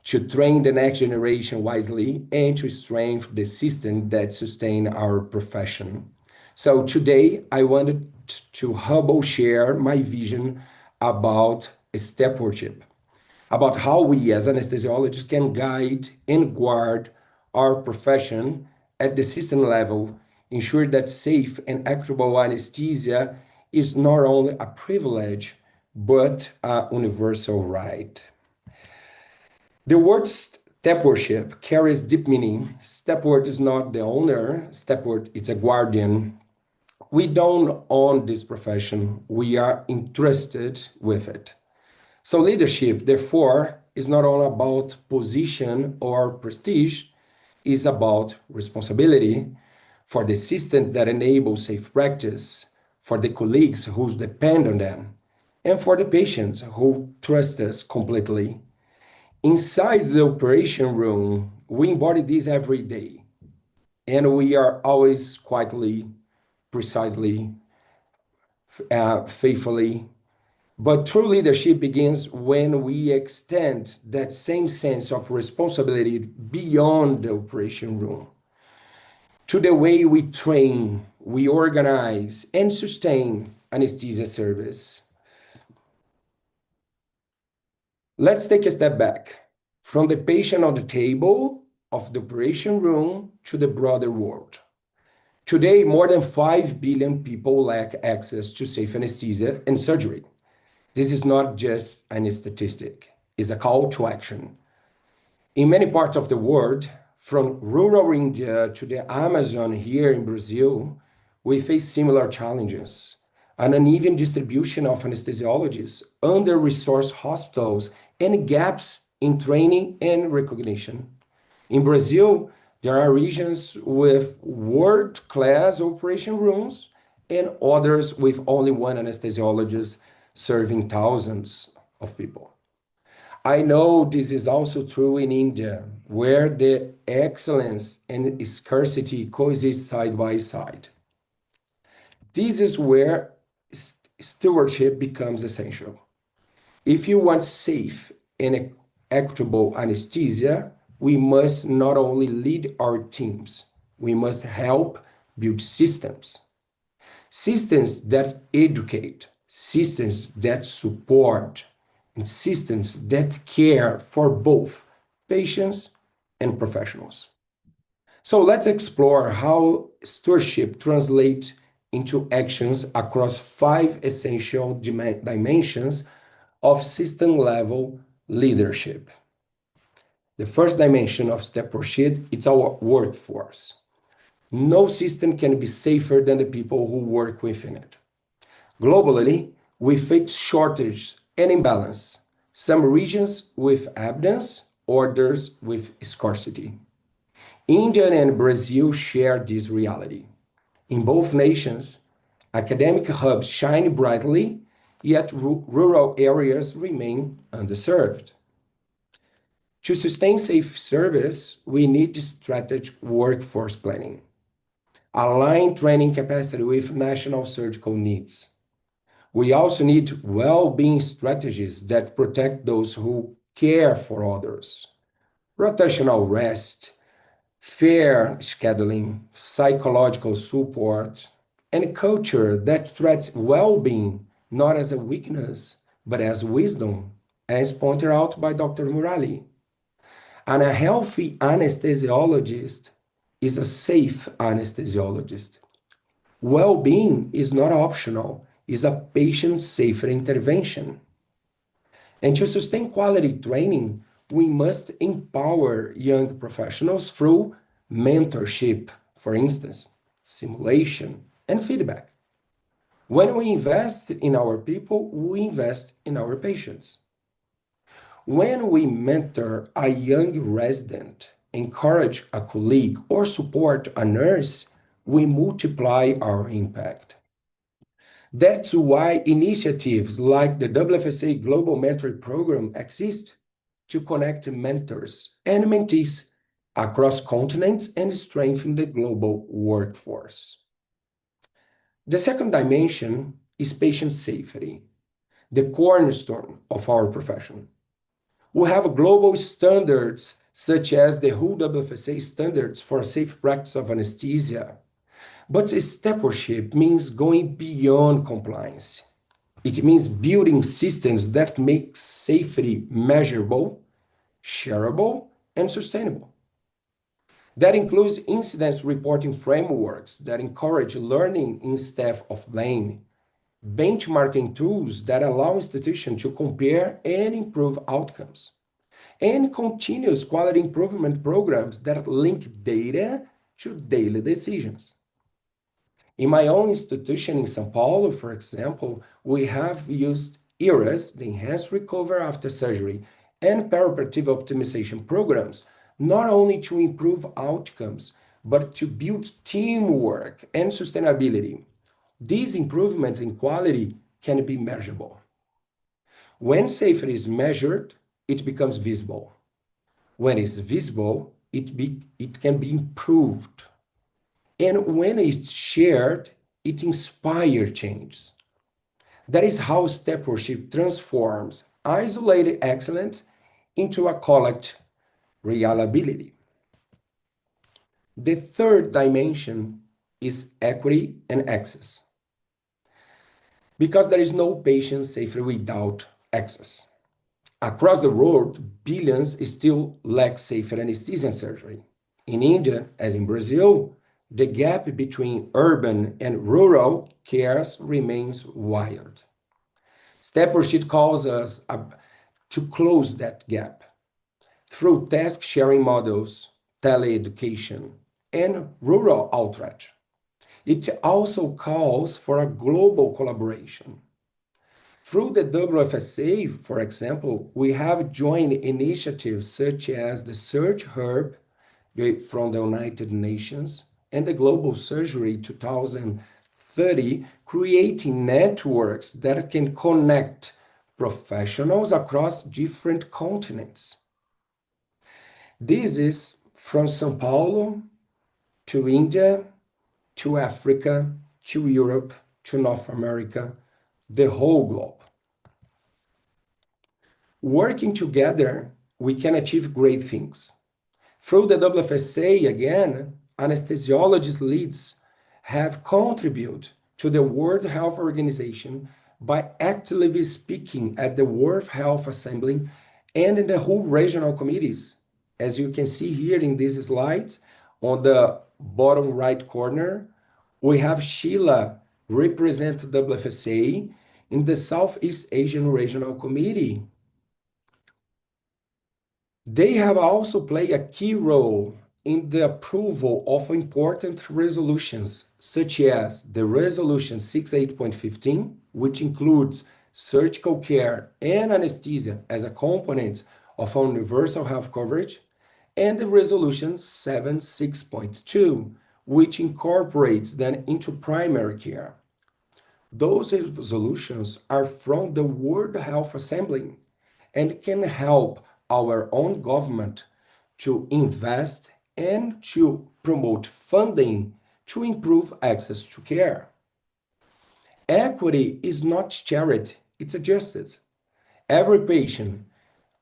to train the next generation wisely, and to strengthen the system that sustain our profession. So today, I wanted to humble share my vision about stewardship, about how we as anesthesiologists can guide and guard our profession at the system level, ensure that safe and equitable anesthesia is not only a privilege, but a universal right. The word stewardship carries deep meaning. Steward is not the owner, steward is a guardian. We don't own this profession, we are entrusted with it. So leadership, therefore, is not all about position or prestige, it's about responsibility for the systems that enable safe practice, for the colleagues who depend on them, and for the patients who trust us completely. Inside the operation room, we embody this every day, and we are always quietly, precisely, faithfully. But true leadership begins when we extend that same sense of responsibility beyond the operation room to the way we train, we organize, and sustain anesthesia service. Let's take a step back from the patient on the table of the operation room to the broader world. Today, more than 5 billion people lack access to safe anesthesia and surgery. This is not just a statistic, it's a call to action. In many parts of the world, from rural India to the Amazon here in Brazil, we face similar challenges. An uneven distribution of anesthesiologists, under-resourced hospitals, and gaps in training and recognition. In Brazil, there are regions with world-class operation rooms and others with only one anesthesiologist serving thousands of people. I know this is also true in India, where the excellence and scarcity coexist side by side. This is where stewardship becomes essential. If you want safe and equitable anesthesia, we must not only lead our teams, we must help build systems. Systems that educate, systems that support, and systems that care for both patients and professionals. So let's explore how stewardship translates into actions across 5 essential dimensions of system-level leadership. The first dimension of stewardship is our workforce. No system can be safer than the people who work within it. Globally, we face shortage and imbalance, some regions with abundance, others with scarcity. India and Brazil share this reality. In both nations, academic hubs shine brightly, yet rural areas remain underserved. To sustain safe service, we need strategic workforce planning, align training capacity with national surgical needs. We also need well-being strategies that protect those who care for others. Rotational rest, fair scheduling, psychological support, and a culture that treats well-being not as a weakness, but as wisdom, as pointed out by Dr. Murali. And a healthy anesthesiologist is a safe anesthesiologist. Well-being is not optional, it's a patient-safer intervention. And to sustain quality training, we must empower young professionals through mentorship, for instance, simulation, and feedback. When we invest in our people, we invest in our patients. When we mentor a young resident, encourage a colleague, or support a nurse, we multiply our impact. That's why initiatives like the WFSA Global Mentoring Program exist to connect mentors and mentees across continents and strengthen the global workforce. The second dimension is patient safety, the cornerstone of our profession. We have global standards such as the WHO WFSA standards for safe practice of anesthesia. But stewardship means going beyond compliance. It means building systems that make safety measurable, shareable, and sustainable. That includes incidents reporting frameworks that encourage learning instead of blame, benchmarking tools that allow institutions to compare and improve outcomes, and continuous quality improvement programs that link data to daily decisions. In my own institution in São Paulo, for example, we have used ERAS, the Enhanced Recovery After Surgery, and perioperative optimization programs, not only to improve outcomes, but to build teamwork and sustainability. This improvement in quality can be measurable. When safety is measured, it becomes visible. When it's visible, it can be improved. And when it's shared, it inspires change. That is how step worship transforms isolated excellence into a collective reliability. The third dimension is equity and access. Because there is no patient safety without access. Across the world, billions still lack safe anesthesia and surgery. In India, as in Brazil, the gap between urban and rural cares remains wide. Step worship calls us to close that gap through task-sharing models, teleeducation, and rural outreach. It also calls for a global collaboration. Through the WFSA, for example, we have joined initiatives such as the Search Hub from the United Nations and the Global Surgery 2030, creating networks that can connect professionals across different continents. This is from São Paulo to India, to Africa, to Europe, to North America, the whole globe. Working together, we can achieve great things. Through the WFSA, again, anesthesiologist leads have contributed to the World Health Organization by actively speaking at the World Health Assembly and in the whole regional committees. As you can see here in this slide, on the bottom right corner, we have Sheila represent WFSA in the Southeast Asian Regional Committee. They have also played a key role in the approval of important resolutions, such as the Resolution 68.15, which includes surgical care and anesthesia as a component of our universal health coverage, and the Resolution 76.2, which incorporates them into primary care. Those resolutions are from the World Health Assembly and can help our own government to invest and to promote funding to improve access to care. Equity is not charity, it's a justice. Every patient,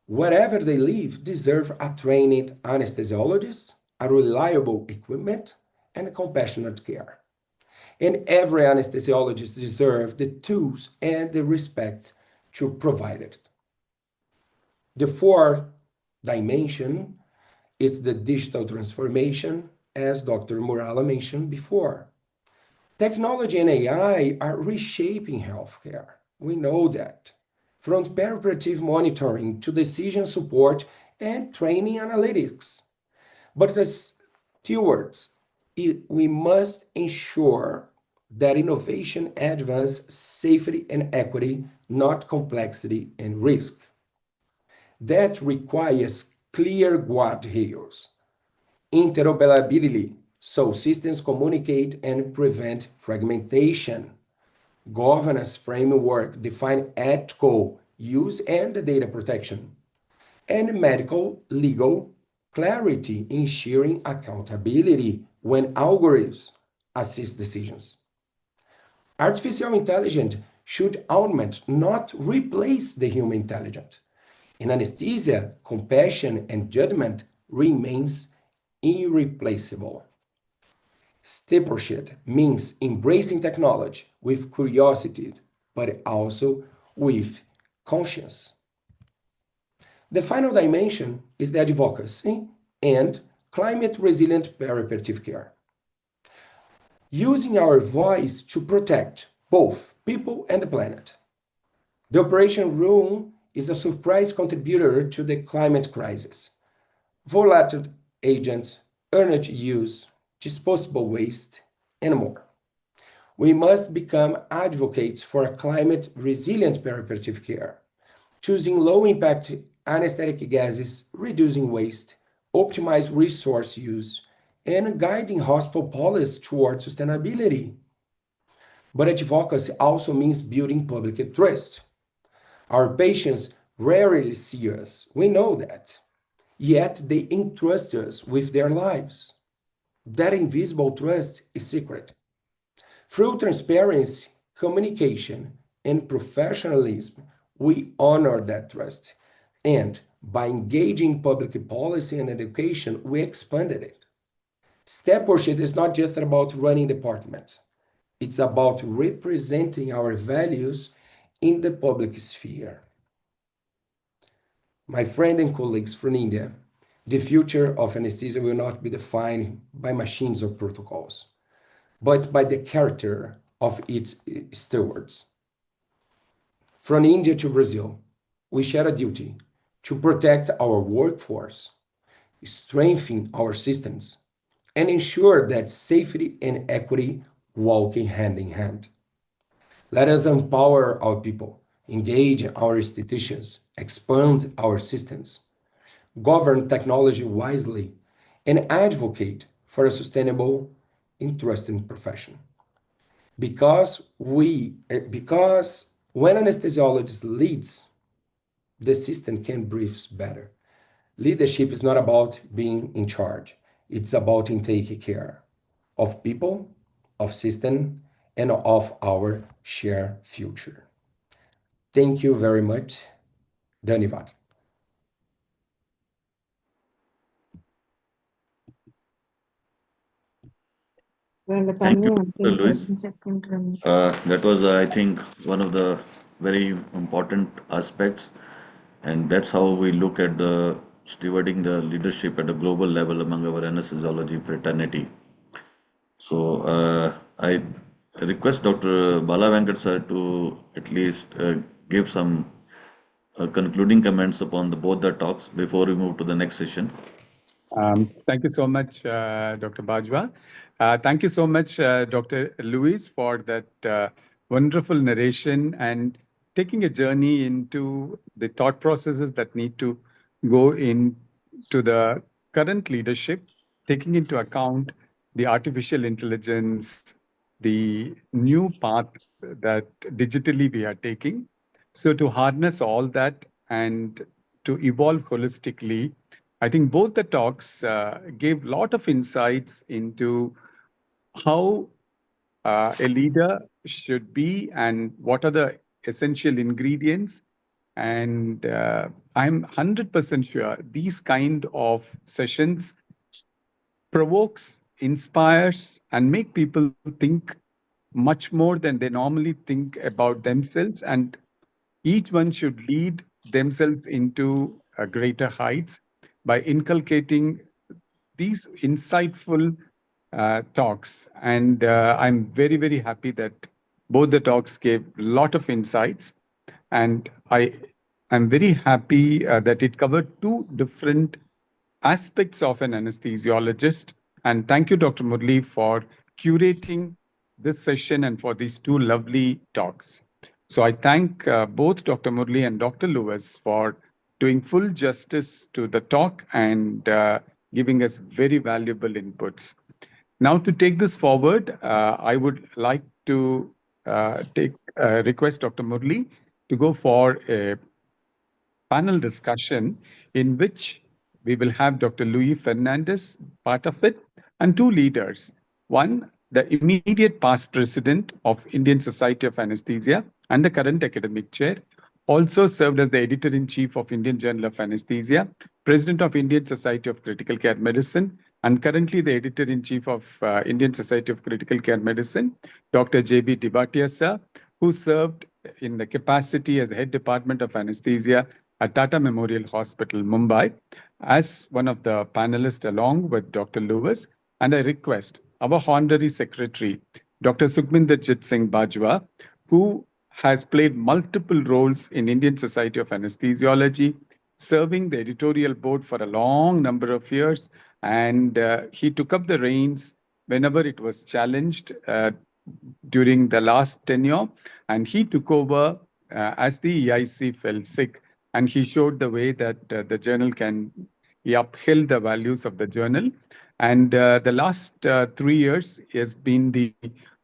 wherever they live, deserves a trained anesthesiologist, a reliable equipment, and compassionate care. And every anesthesiologist deserves the tools and the respect to provide it. The fourth dimension is the digital transformation, as Dr. Murala mentioned before. Technology and AI are reshaping healthcare. We know that. From perioperative monitoring to decision support and training analytics. But as stewards, we must ensure that innovation advances safety and equity, not complexity and risk. That requires clear guardrails, interoperability, so systems communicate and prevent fragmentation, governance framework define ethical use and data protection, and medical legal clarity, ensuring accountability when algorithms assist decisions. Artificial intelligence should augment, not replace the human intelligence. In anesthesia, compassion and judgment remains irreplaceable. Stewardship means embracing technology with curiosity, but also with conscience. The final dimension is the advocacy and climate-resilient perioperative care. Using our voice to protect both people, and the planet. The Operation Room is a surprise contributor to the climate crisis. Volatile agents, energy use, disposable waste, and more. We must become advocates for a climate-resilient perioperative care, choosing low-impact anesthetic gases, reducing waste, optimize resource use, and guiding hospital policies toward sustainability. But advocacy also means building public trust. Our patients rarely see us, we know that. Yet they entrust us with their lives. That invisible trust is secret. Through transparency, communication, and professionalism, we honor that trust. And by engaging public policy and education, we expanded it. Stewardship is not just about running departments. It's about representing our values in the public sphere. My friend and colleagues from India, the future of anesthesia will not be defined by machines or protocols, but by the character of its stewards. From India to Brazil, we share a duty to protect our workforce, strengthen our systems, and ensure that safety and equity walk hand in hand. Let us empower our people, engage our institutions, expand our systems, govern technology wisely, and advocate for a sustainable, interesting profession. Because when anesthesiologist leads, the system can breathe better. Leadership is not about being in charge. It's about taking care of people, of system, and of our shared future. Thank you very much. Dhanyavad. Thank you, Dr. Luis. That was, I think, one of the very important aspects, and that's how we look at the stewarding the leadership at a global level among our anesthesiology fraternity. So I request Dr. Bala Venkat sir to at least give some concluding comments upon both the talks before we move to the next session. Thank you so much, Dr. Bajwa. Thank you so much, Dr. Luis, for that wonderful narration and taking a journey into the thought processes that need to go into the current leadership, taking into account the artificial intelligence, the new path that digitally we are taking. So to harness all that and to evolve holistically, I think both the talks gave a lot of insights into how a leader should be and what are the essential ingredients. And I'm 100% sure these kind of sessions provokes, inspires, and make people think much more than they normally think about themselves. And each one should lead themselves into greater heights by inculcating these insightful talks. And I'm very, very happy that both the talks gave a lot of insights. And I'm very happy that it covered two different aspects of an anesthesiologist. And thank you, Dr. Murli, for curating this session and for these two lovely talks. So I thank both Dr. Murli and Dr. Lewis for doing full justice to the talk and giving us very valuable inputs. Now, to take this forward, I would like to request Dr. Murli to go for a panel discussion in which we will have Dr. Luis Fernandez, part of it, and two leaders. One, the immediate past president of Indian Society of Anesthesia and the current academic chair, also served as the editor-in-chief of Indian Journal of Anesthesia, president of Indian Society of Critical Care Medicine, and currently the editor-in-chief of Indian Society of Critical Care Medicine, Dr. J.B. Dibatia sir, who served in the capacity as head department of anesthesia at Tata Memorial Hospital, Mumbai, as one of the panelists along with Dr. Lewis. And I request our honorary secretary, Dr. Sukhminder Jit Singh Bajwa, who has played multiple roles in Indian Society of Anesthesiology, serving the editorial board for a long number of years. And he took up the reins whenever it was challenged during the last tenure. And he took over as the EIC fell sick. And he showed the way that the journal can, he upheld the values of the journal. And the last 3 years, he has been the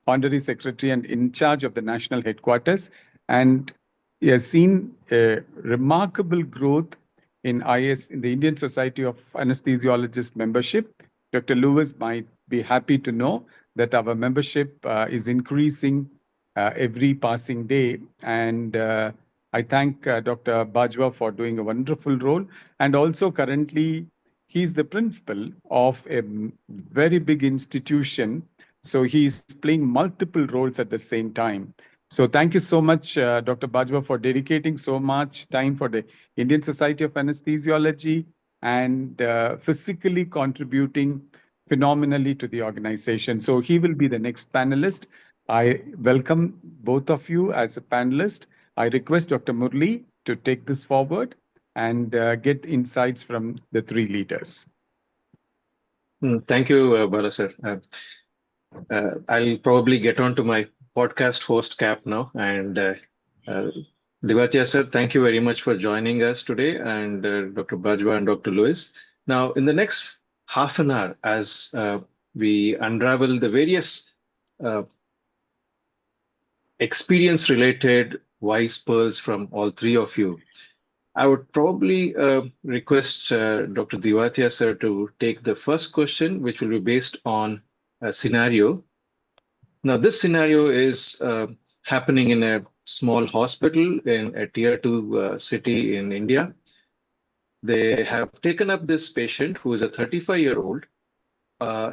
honorary secretary and in charge of the national headquarters. And he has seen a remarkable growth in IS, in the Indian Society of Anesthesiologists membership. Dr. Lewis might be happy to know that our membership is increasing every passing day. And I thank Dr. Bajwa for doing a wonderful role. And also currently, he's the principal of a very big institution. So he's playing multiple roles at the same time. So thank you so much, Dr. Bajwa, for dedicating so much time for the Indian Society of Anesthesiology and physically contributing phenomenally to the organization. So he will be the next panelist. I welcome both of you as a panelist. I request Dr. Murli to take this forward and get insights from the three leaders. Thank you, Bala sir. I'll probably get on to my podcast host cap now. And Divatya sir, thank you very much for joining us today, and Dr. Bajwa and Dr. Lewis. Now, in the next half an hour, as we unravel the various experience-related wise pearls from all three of you, I would probably request Dr. Divatya sir to take the first question, which will be based on a scenario. Now, this scenario is happening in a small hospital in a tier 2 city in India. They have taken up this patient who is a 35-year-old,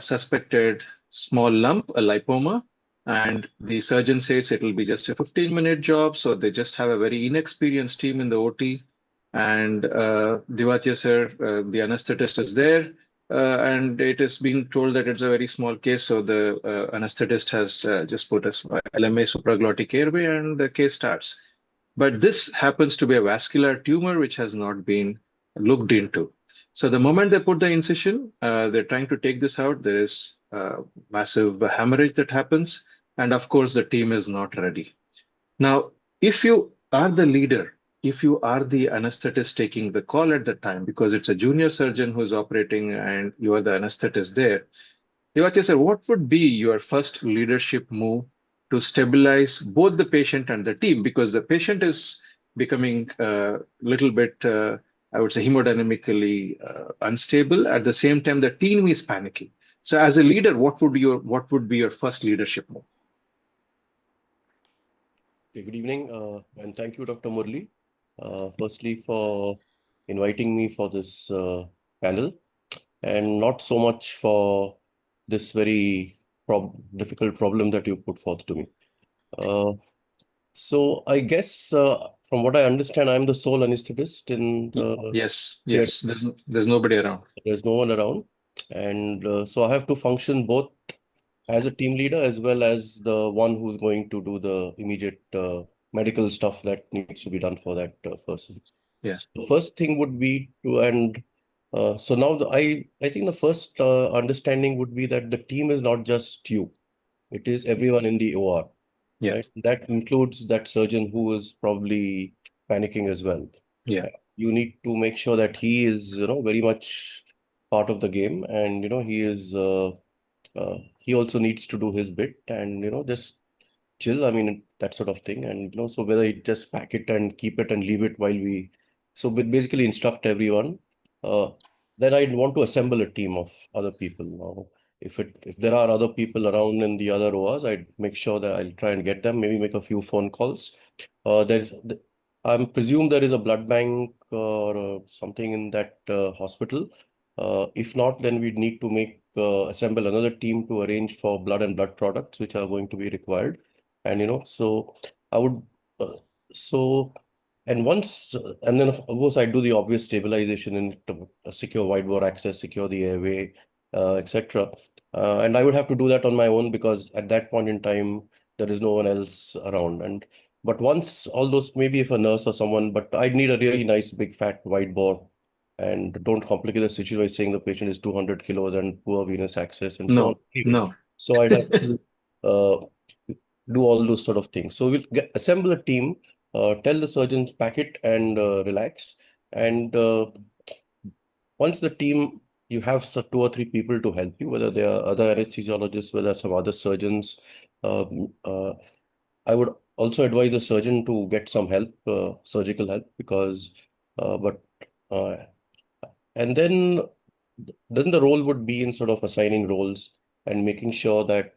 suspected small lump, a lipoma, and the surgeon says it will be just a 15-minute job. So they just have a very inexperienced team in the OT. And Divatya sir, the anesthetist, is there. And it is being told that it's a very small case. So the anesthetist has just put a LMA supraglottic airway and the case starts. But this happens to be a vascular tumor which has not been looked into. So the moment they put the incision, they're trying to take this out. There is massive hemorrhage that happens. And of course, the team is not ready. Now, if you are the leader, if you are the anesthetist taking the call at the time, because it's a junior surgeon who's operating and you are the anesthetist there, Divatya sir, what would be your first leadership move to stabilize both the patient and the team? Because the patient is becoming a little bit, I would say, hemodynamically unstable. At the same time, the team is panicking. So as a leader, what would be your first leadership move? Okay, good evening, and thank you, Dr. Murli. Firstly, for inviting me for this panel, and not so much for this very difficult problem that you put forth to me. So I guess from what I understand, I'm the sole anesthetist in the... Yes, there's nobody around. There's no one around. And so I have to function both as a team leader as well as the one who's going to do the immediate medical stuff that needs to be done for that person. Yeah. So the first thing would be to, and so now I think the first understanding would be that the team is not just you. It is everyone in the OR. Yeah. Right? That includes that surgeon who is probably panicking as well. Yeah. You need to make sure that he is, very much part of the game, and, he is, he also needs to do his bit and, just chill. I mean, that sort of thing. And, so whether you just pack it and keep it and leave it while we, so basically instruct everyone, then I'd want to assemble a team of other people. Now, if there are other people around in the other ORs, I'd make sure that I'll try and get them, maybe make a few phone calls. I presume there is a blood bank or something in that hospital. If not, then we'd need to assemble another team to arrange for blood and blood products, which are going to be required. And, so I would, and then of course I do the obvious stabilization and secure wide bore access, secure the airway, etc. And I would have to do that on my own, because at that point in time, there is no one else around. But once all those, maybe if a nurse or someone, but I'd need a really nice big fat white bore, and don't complicate the situation by saying the patient is 200 kilos and poor venous access and so on. No, no. So I'd have to uh, do all those sort of things. So we'll assemble a team, tell the surgeons pack it and relax. And once the team, you have two or three people to help you, whether they are other anesthesiologists, whether some other surgeons. I would also advise a surgeon to get some help, surgical help, because, but uh, and then the role would be in sort of assigning roles and making sure that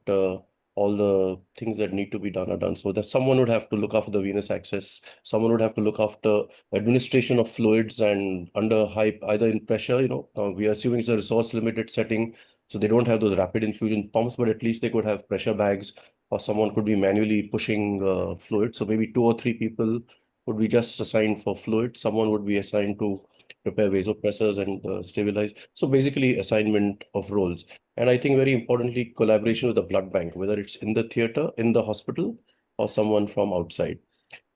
all the things that need to be done are done. So that someone would have to look after the venous access, someone would have to look after administration of fluids and under high, either in pressure, we are assuming it's a resource limited setting, so they don't have those rapid infusion pumps, but at least they could have pressure bags, or someone could be manually pushing fluid. So maybe two or three people would be just assigned for fluid. Someone would be assigned to prepare vasopressors and stabilize. So basically assignment of roles. And I think very importantly, collaboration with the blood bank, whether it's in the theater, in the hospital, or someone from outside.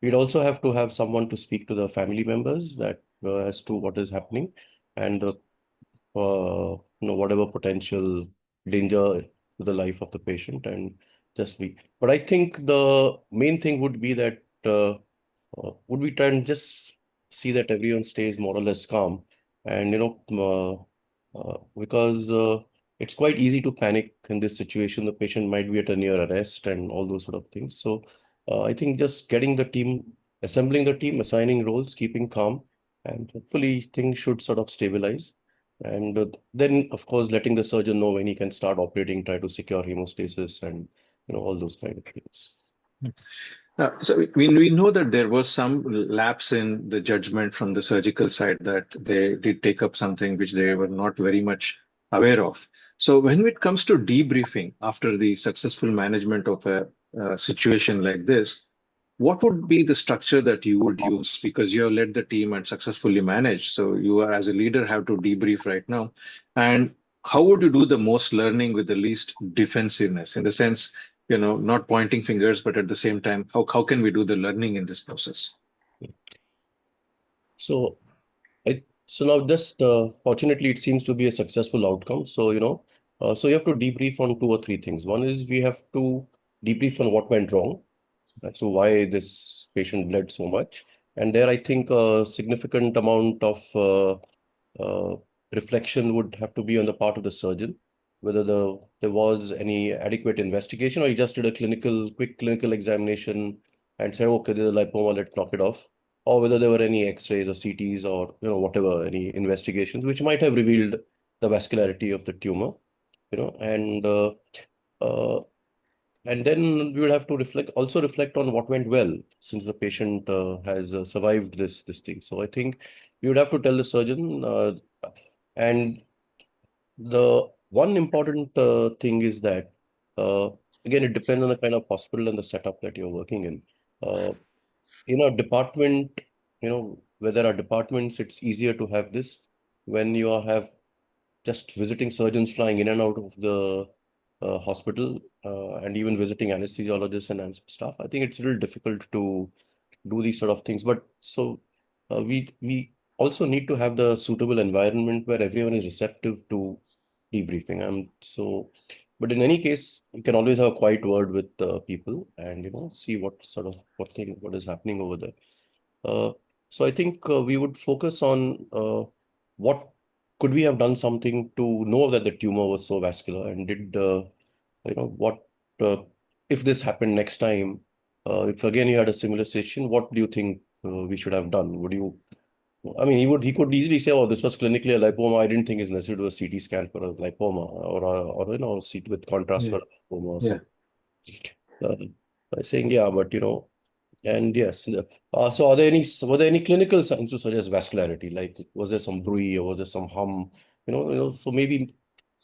We'd also have to have someone to speak to the family members that as to what is happening, and whatever potential danger to the life of the patient, and just be. But I think the main thing would be that would we try and just see that everyone stays more or less calm, and because it's quite easy to panic in this situation. The patient might be at a near arrest and all those sort of things. So I think just getting the team, assembling the team, assigning roles, keeping calm, and hopefully things should sort of stabilize. And then, of course, letting the surgeon know when he can start operating, try to secure hemostasis, and all those kind of things. So we know that there was some lapse in the judgment from the surgical side, that they did take up something which they were not very much aware of. So when it comes to debriefing after the successful management of a situation like this, what would be the structure that you would use? Because you have led the team and successfully managed. So you as a leader have to debrief right now. And how would you do the most learning with the least defensiveness, in the sense, not pointing fingers, but at the same time, how can we do the learning in this process? So now just fortunately, it seems to be a successful outcome. So, so you have to debrief on two or three things. One is we have to debrief on what went wrong. So why this patient bled so much. And there, I think a significant amount of reflection would have to be on the part of the surgeon, whether there was any adequate investigation, or he just did a quick clinical examination and said, okay, there's a lipoma, let's knock it off. Or whether there were any X-rays or CTs or, whatever, any investigations which might have revealed the vascularity of the tumor, and then we would have to reflect on what went well, since the patient has survived this thing. So I think we would have to tell the surgeon, and the one important thing is that, again, it depends on the kind of hospital and the setup that you're working in. In a department, where there are departments, it's easier to have this. When you have just visiting surgeons flying in and out of the hospital, and even visiting anesthesiologists and stuff, I think it's a little difficult to do these sort of things. But so we also need to have the suitable environment where everyone is receptive to debriefing. But in any case, you can always have a quiet word with people, and see what is happening over there. So I think we would focus on what could we have done something to know that the tumor was so vascular, and did what if this happened next time, if again you had a similar situation, what do you think we should have done? I mean, he could easily say, oh, this was clinically a lipoma, I didn't think it's necessary to do a CT scan for a lipoma, or CT with contrast for a lipoma or something. By saying, yeah, but and yes, so were there any clinical signs to suggest vascularity? Like, was there some bruit, or was there some hum? So maybe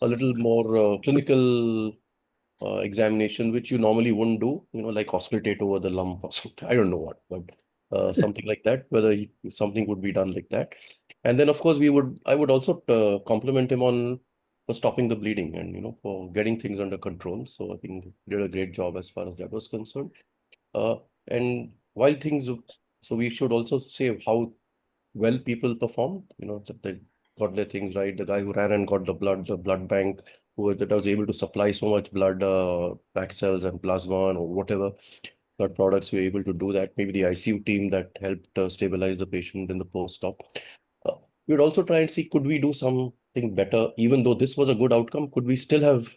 a little more clinical examination, which you normally wouldn't do. Like auscultate over the lump or something. I don't know what, but something like that. Whether something would be done like that, and then of course I would also compliment him on for stopping the bleeding and for getting things under control. So I think he did a great job as far as that was concerned. And while things, so we should also say how well people performed, that they got their things right. The guy who ran and got the blood bank, that was able to supply so much blood, back cells and plasma or whatever blood products were able to do that. Maybe the ICU team that helped stabilize the patient in the post-op. We'd also try and see, could we do something better? Even though this was a good outcome, could we still have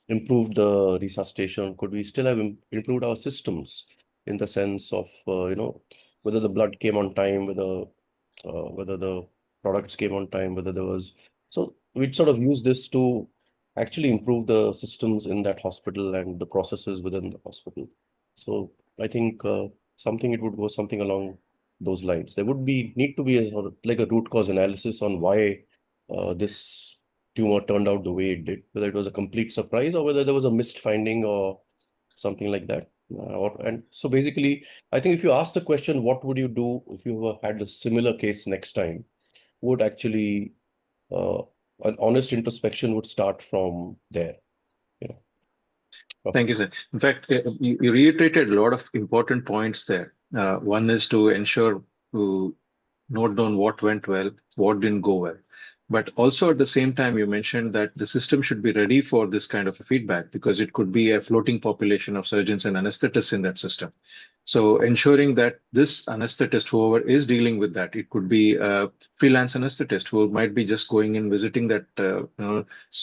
improved the resuscitation? Could we still have improved our systems in the sense of, whether the blood came on time, whether the products came on time, whether there was. So we'd sort of use this to actually improve the systems in that hospital and the processes within the hospital. So I think it would go something along those lines. There would need to be a sort of like a root cause analysis on why this tumor turned out the way it did, whether it was a complete surprise or whether there was a missed finding or something like that. And so basically, I think if you ask the question, what would you do if you had a similar case next time, would actually an honest introspection would start from there. Thank you, sir. In fact, you reiterated a lot of important points there. One is to ensure to note down what went well, what didn't go well. But also at the same time, you mentioned that the system should be ready for this kind of a feedback because it could be a floating population of surgeons and anesthetists in that system. So ensuring that this anesthetist, whoever is dealing with that, it could be a freelance anesthetist who might be just going and visiting that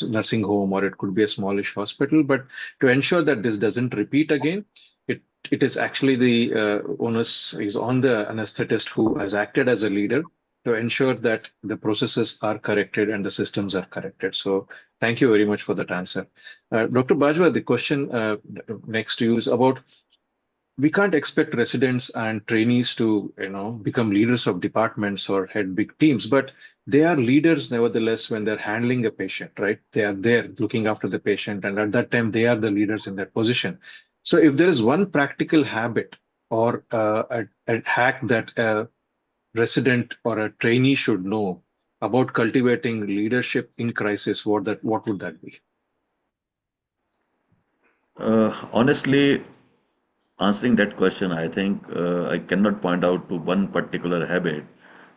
nursing home, or it could be a smallish hospital. But to ensure that this doesn't repeat again, it is actually the onus is on the anesthetist who has acted as a leader to ensure that the processes are corrected and the systems are corrected. So thank you very much for that answer. Dr. Bajwa, the question next to you is about, we can't expect residents and trainees to become leaders of departments or head big teams, but they are leaders nevertheless when they're handling a patient, right? They are there looking after the patient, and at that time they are the leaders in that position. So if there is one practical habit or a hack that a resident or a trainee should know about cultivating leadership in crisis, what would that be? Honestly, answering that question, I think I cannot point out to one particular habit,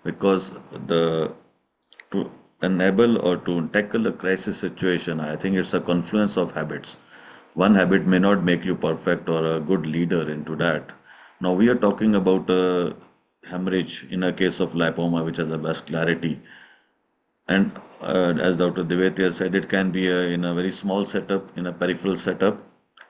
because to enable or to tackle a crisis situation, I think it's a confluence of habits. One habit may not make you perfect or a good leader into that. Now we are talking about a hemorrhage in a case of lipoma, which has a vascularity. And as Dr. Devetia said, it can be in a very small setup, in a peripheral setup,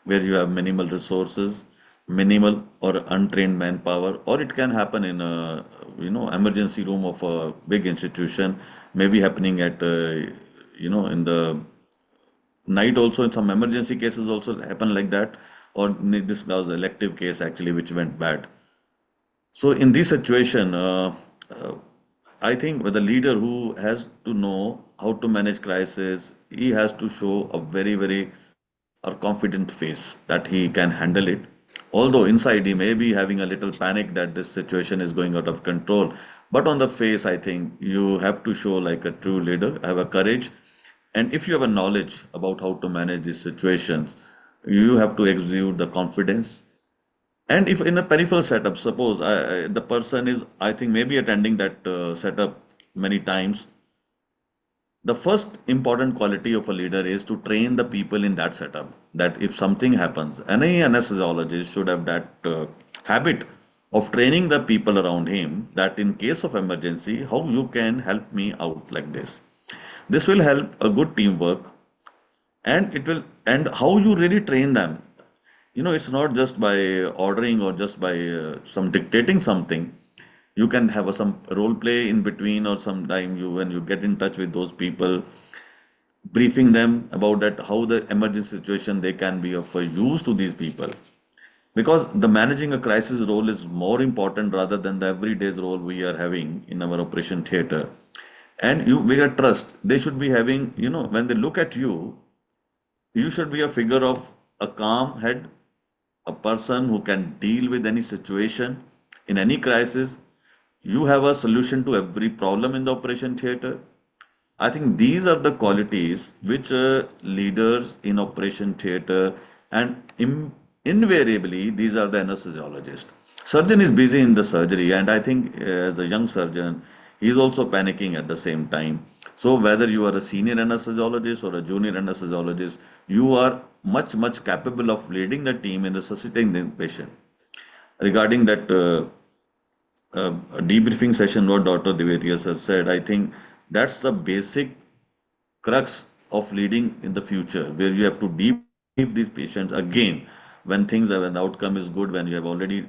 where you have minimal resources, minimal or untrained manpower, or it can happen in a emergency room of a big institution, maybe happening at in the night also. In some emergency cases also happen like that, or this was an elective case actually which went bad. So in this situation, uh, I think with a leader who has to know how to manage crisis, he has to show a very or confident face that he can handle it. Although inside he may be having a little panic that this situation is going out of control, but on the face, I think you have to show like a true leader, have a courage, and if you have a knowledge about how to manage these situations, you have to exude the confidence. And if in a peripheral setup, suppose the person is, I think, maybe attending that setup many times, the first important quality of a leader is to train the people in that setup. That if something happens, any anesthesiologist should have that habit of training the people around him that in case of emergency, how you can help me out like this. This will help a good teamwork, and it will, and how you really train them. It's not just by ordering or just by some dictating something. You can have some role play in between, or sometime you, when you get in touch with those people, briefing them about that how the emergency situation they can be of use to these people, because the managing a crisis role is more important rather than the everyday's role we are having in our operation theater. And you, we are trust, they should be having, when they look at you, you should be a figure of a calm head, a person who can deal with any situation in any crisis. You have a solution to every problem in the operation theater. I think these are the qualities which leaders in operation theater and invariably these are the anesthesiologists. Surgeon is busy in the surgery, and I think as a young surgeon, he is also panicking at the same time. So whether you are a senior anesthesiologist or a junior anesthesiologist, you are much capable of leading the team in resuscitating the patient. Regarding that debriefing session, what Dr. Divetiya sir said, I think that's the basic crux of leading in the future, where you have to debrief these patients again when the outcome is good, when you have already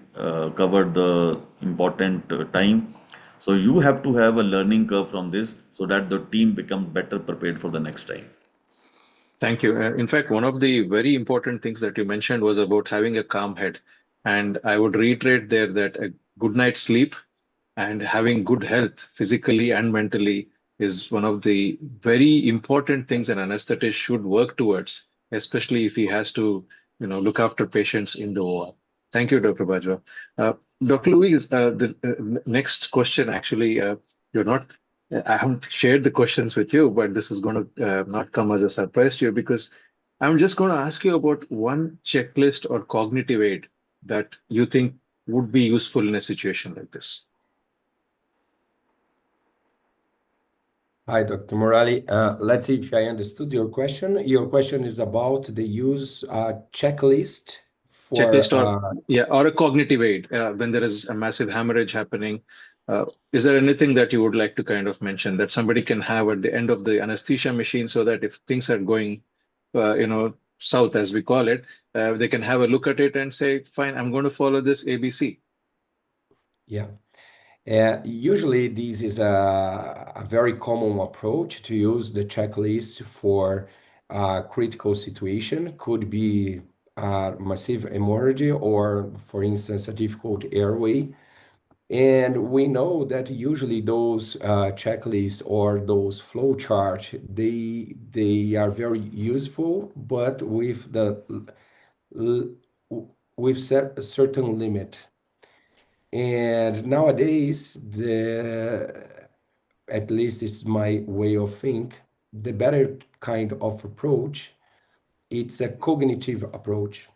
covered the important time. So you have to have a learning curve from this so that the team becomes better prepared for the next time. Thank you. In fact, one of the very important things that you mentioned was about having a calm head. And I would reiterate there that a good night's sleep and having good health physically and mentally is one of the very important things an anesthetist should work towards, especially if he has to, look after patients in the OR. Thank you, Dr. Bajwa. Dr. Louise, the next question actually, you're not I haven't shared the questions with you, but this is going to not come as a surprise to you because I'm just going to ask you about one checklist or cognitive aid that you think would be useful in a situation like this. Hi, Dr. Morali. Let's see if I understood your question. Your question is about the use checklist for Checklist or a cognitive aid when there is a massive hemorrhage happening. Is there anything that you would like to kind of mention that somebody can have at the end of the anesthesia machine so that if things are going, south as we call it, they can have a look at it and say, fine, I'm going to follow this ABC. Yeah. Usually, this is a very common approach to use the checklist for a critical situation. Could be a massive hemorrhage or, for instance, a difficult airway. And we know that usually those checklists or those flow chart, they are very useful, but with a certain limit. And nowadays, at least it's my way of think, the better kind of approach, it's a cognitive approach.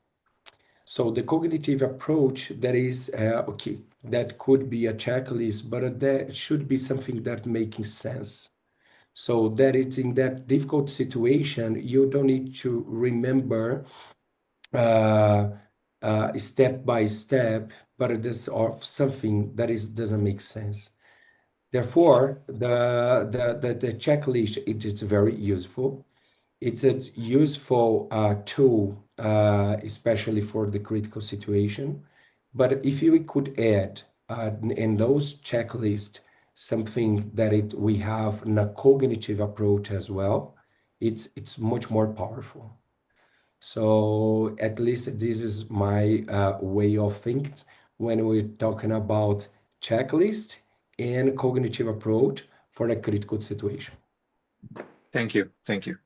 So the cognitive approach that is okay, that could be a checklist, but that should be something that making sense. So that it's in that difficult situation, you don't need to remember step by step, but it is of something that doesn't make sense. Therefore, the checklist, it is very useful. It's a useful tool, especially for the critical situation. But if you could add in those checklists something that we have in a cognitive approach as well, it's much more powerful. So at least this is my way of thinking when we're talking about checklist and cognitive approach for a critical situation. Thank you. Thank you.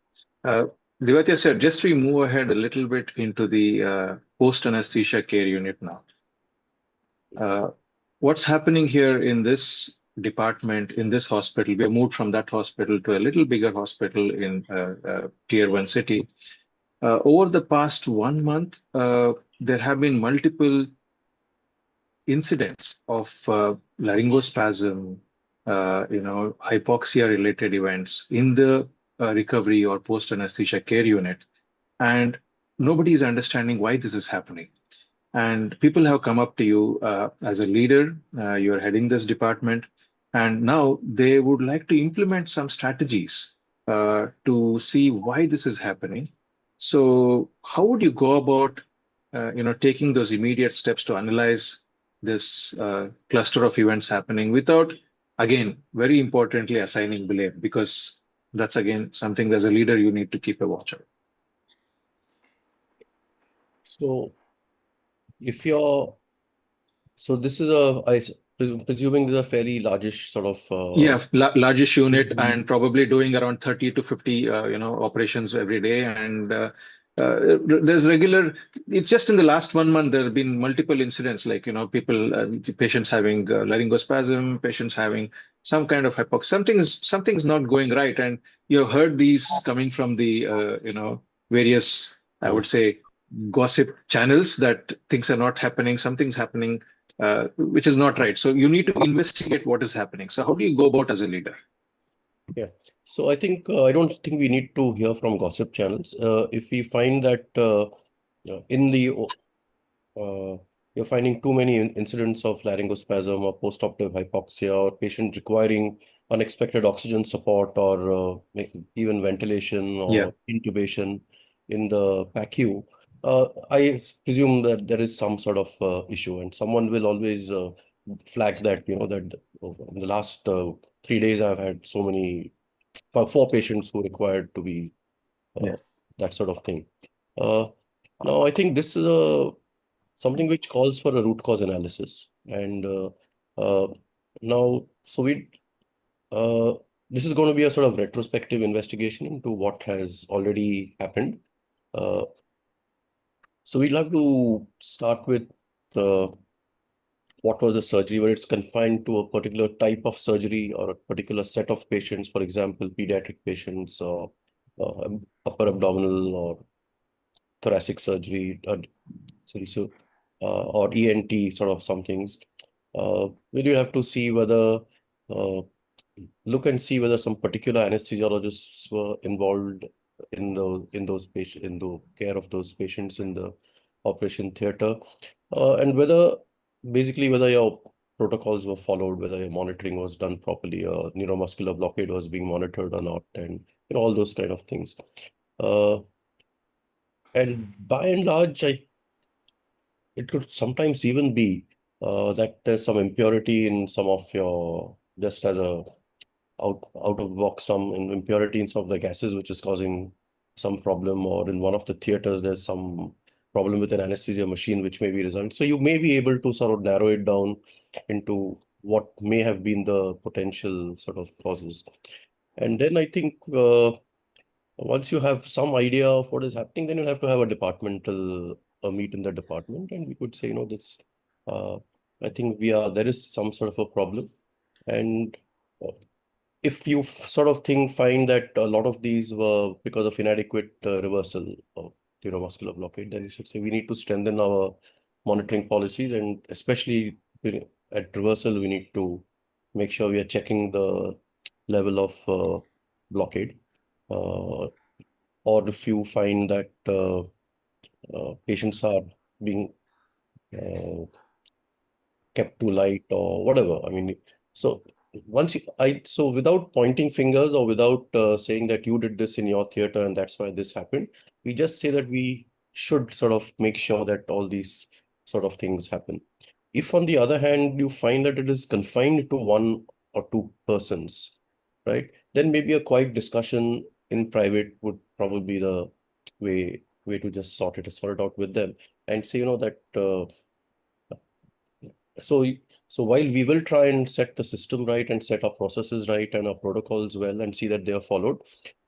Divatiya sir, just we move ahead a little bit into the post-anesthesia care unit now. What's happening here in this department, in this hospital? We have moved from that hospital to a little bigger hospital in Tier 1 city. Over the past 1 month, there have been multiple incidents of laryngospasm, hypoxia-related events in the recovery or post-anesthesia care unit. And nobody is understanding why this is happening. And people have come up to you as a leader, you're heading this department, and now they would like to implement some strategies to see why this is happening. So how would you go about, taking those immediate steps to analyze this cluster of events happening without, again, very importantly, assigning blame, because that's, again, something as a leader you need to keep a watch on. So this is presuming this is a fairly largish sort of largish unit and probably doing around 30 to 50 operations every day, and there's regular. It's just in the last 1 month there have been multiple incidents, like people, patients having laryngospasm, patients having some kind of hypoxia. Something's not going right, and you've heard these coming from the various, I would say, gossip channels that things are not happening, something's happening, which is not right. So you need to investigate what is happening. So how do you go about as a leader? Yeah. So I think I don't think we need to hear from gossip channels. If we find that in the you're finding too many incidents of laryngospasm or post-operative hypoxia or patient requiring unexpected oxygen support or even ventilation Yeah. or intubation in the PACU, I presume that there is some sort of issue, and someone will always flag that, that in the last 3 days I've had so many, 4 patients who required to be Yeah. that sort of thing. Now, I think this is something which calls for a root cause analysis. And uh, now, so uh, this is going to be a sort of retrospective investigation into what has already happened. So we'd like to start with what was the surgery, where it's confined to a particular type of surgery or a particular set of patients, for example, pediatric patients or upper abdominal or thoracic surgery, or ENT sort of some things. We do have to see whether, look and see whether some particular anesthesiologists were involved in those patients, in the care of those patients in the operation theater, and basically whether your protocols were followed, whether your monitoring was done properly, or neuromuscular blockade was being monitored or not, and all those kind of things. And by and large, it could sometimes even be that there's some impurity in some of your, just as a out of box, some impurity in some of the gases, which is causing some problem, or in one of the theaters, there's some problem with an anesthesia machine, which may be resolved. So you may be able to sort of narrow it down into what may have been the potential sort of causes. And then I think once you have some idea of what is happening, then you'll have to have a departmental meet in the department, and we could say, this. I think there is some sort of a problem, and if you sort of find that a lot of these were because of inadequate reversal of neuromuscular blockade, then you should say we need to strengthen our monitoring policies, and especially at reversal, we need to make sure we are checking the level of blockade. Or if you find that patients are being kept too light or whatever, I mean, so so without pointing fingers or without saying that you did this in your theater and that's why this happened, we just say that we should sort of make sure that all these sort of things happen. If on the other hand, you find that it is confined to 1 or 2 persons, right, then maybe a quiet discussion in private would probably be the way to just sort it out with them and say, that so while we will try and set the system right and set our processes right and our protocols well and see that they are followed,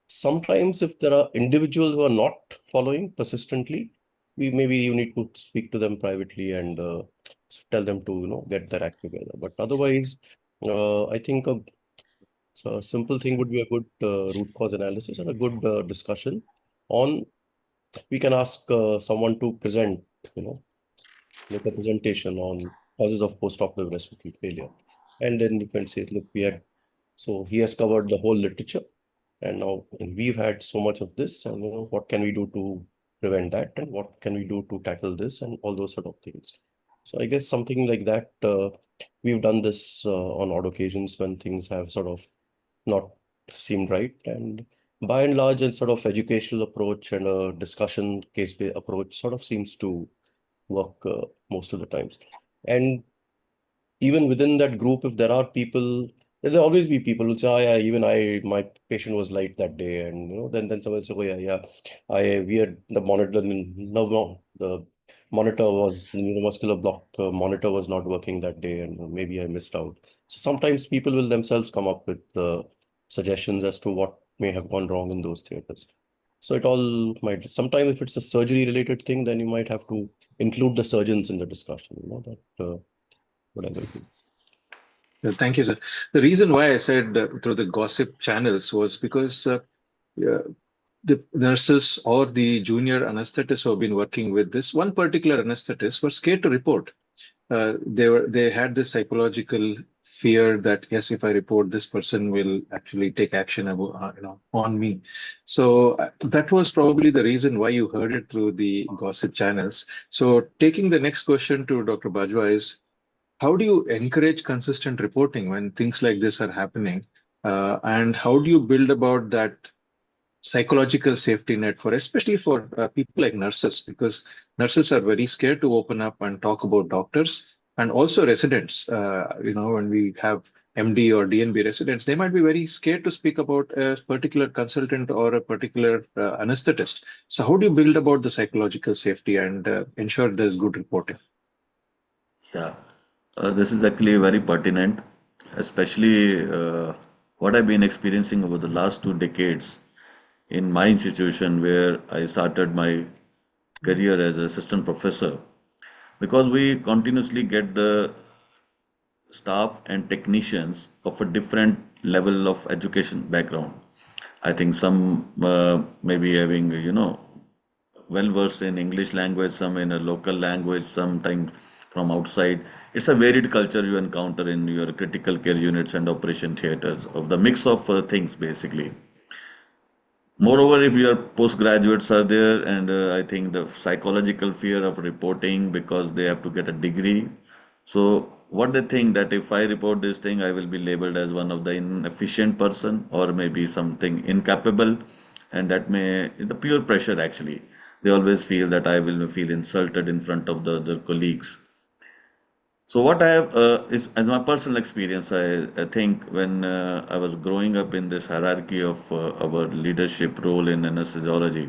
sometimes if there are individuals who are not following persistently, maybe you need to speak to them privately and tell them to get their act together. But otherwise, I think a simple thing would be a good root cause analysis and a good discussion on. We can ask someone to present, make a presentation on causes of post-operative respiratory failure. And then you can say, look, so he has covered the whole literature, and now we've had so much of this, and what can we do to prevent that, and what can we do to tackle this, and all those sort of things. So I guess something like that, we've done this on odd occasions when things have sort of not seemed right. And by and large, a sort of educational approach and a discussion case-based approach sort of seems to work most of the times. And even within that group, if there are people, there'll always be people who say, oh, yeah, even my patient was light that day. And, then someone will say, oh, yeah, we had the monitor, no, the monitor was, the neuromuscular block monitor was not working that day, and maybe I missed out. So sometimes people will themselves come up with suggestions as to what may have gone wrong in those theaters. So it all might, sometimes if it's a surgery related thing, then you might have to include the surgeons in the discussion, whatever it is. Thank you, sir. The reason why I said through the gossip channels was because yeah, the nurses or the junior anesthetists who have been working with this one particular anesthetist were scared to report. They had this psychological fear that yes, if I report, this person will actually take action on me. So that was probably the reason why you heard it through the gossip channels. So taking the next question to Dr. Bajwa is, how do you encourage consistent reporting when things like this are happening? And how do you build about that psychological safety net for, especially for people like nurses, because nurses are very scared to open up and talk about doctors, and also residents. When we have MD or DNB residents, they might be very scared to speak about a particular consultant or a particular anesthetist. So how do you build about the psychological safety and ensure there's good reporting? Yeah, this is actually very pertinent, especially what I've been experiencing over the last 2 decades in my institution where I started my career as assistant professor, because we continuously get the staff and technicians of a different level of education background. I think some maybe having, well versed in English language, some in a local language, sometimes from outside. It's a varied culture you encounter in your critical care units and operation theaters of the mix of things basically. Moreover, if your postgraduates are there, and I think the psychological fear of reporting because they have to get a degree. So, what they think that if I report this thing, I will be labeled as one of the inefficient person or maybe something incapable, and that may the pure pressure actually. They always feel that I will feel insulted in front of the other colleagues. So what I have is, as my personal experience, I think when I was growing up in this hierarchy of our leadership role in anesthesiology,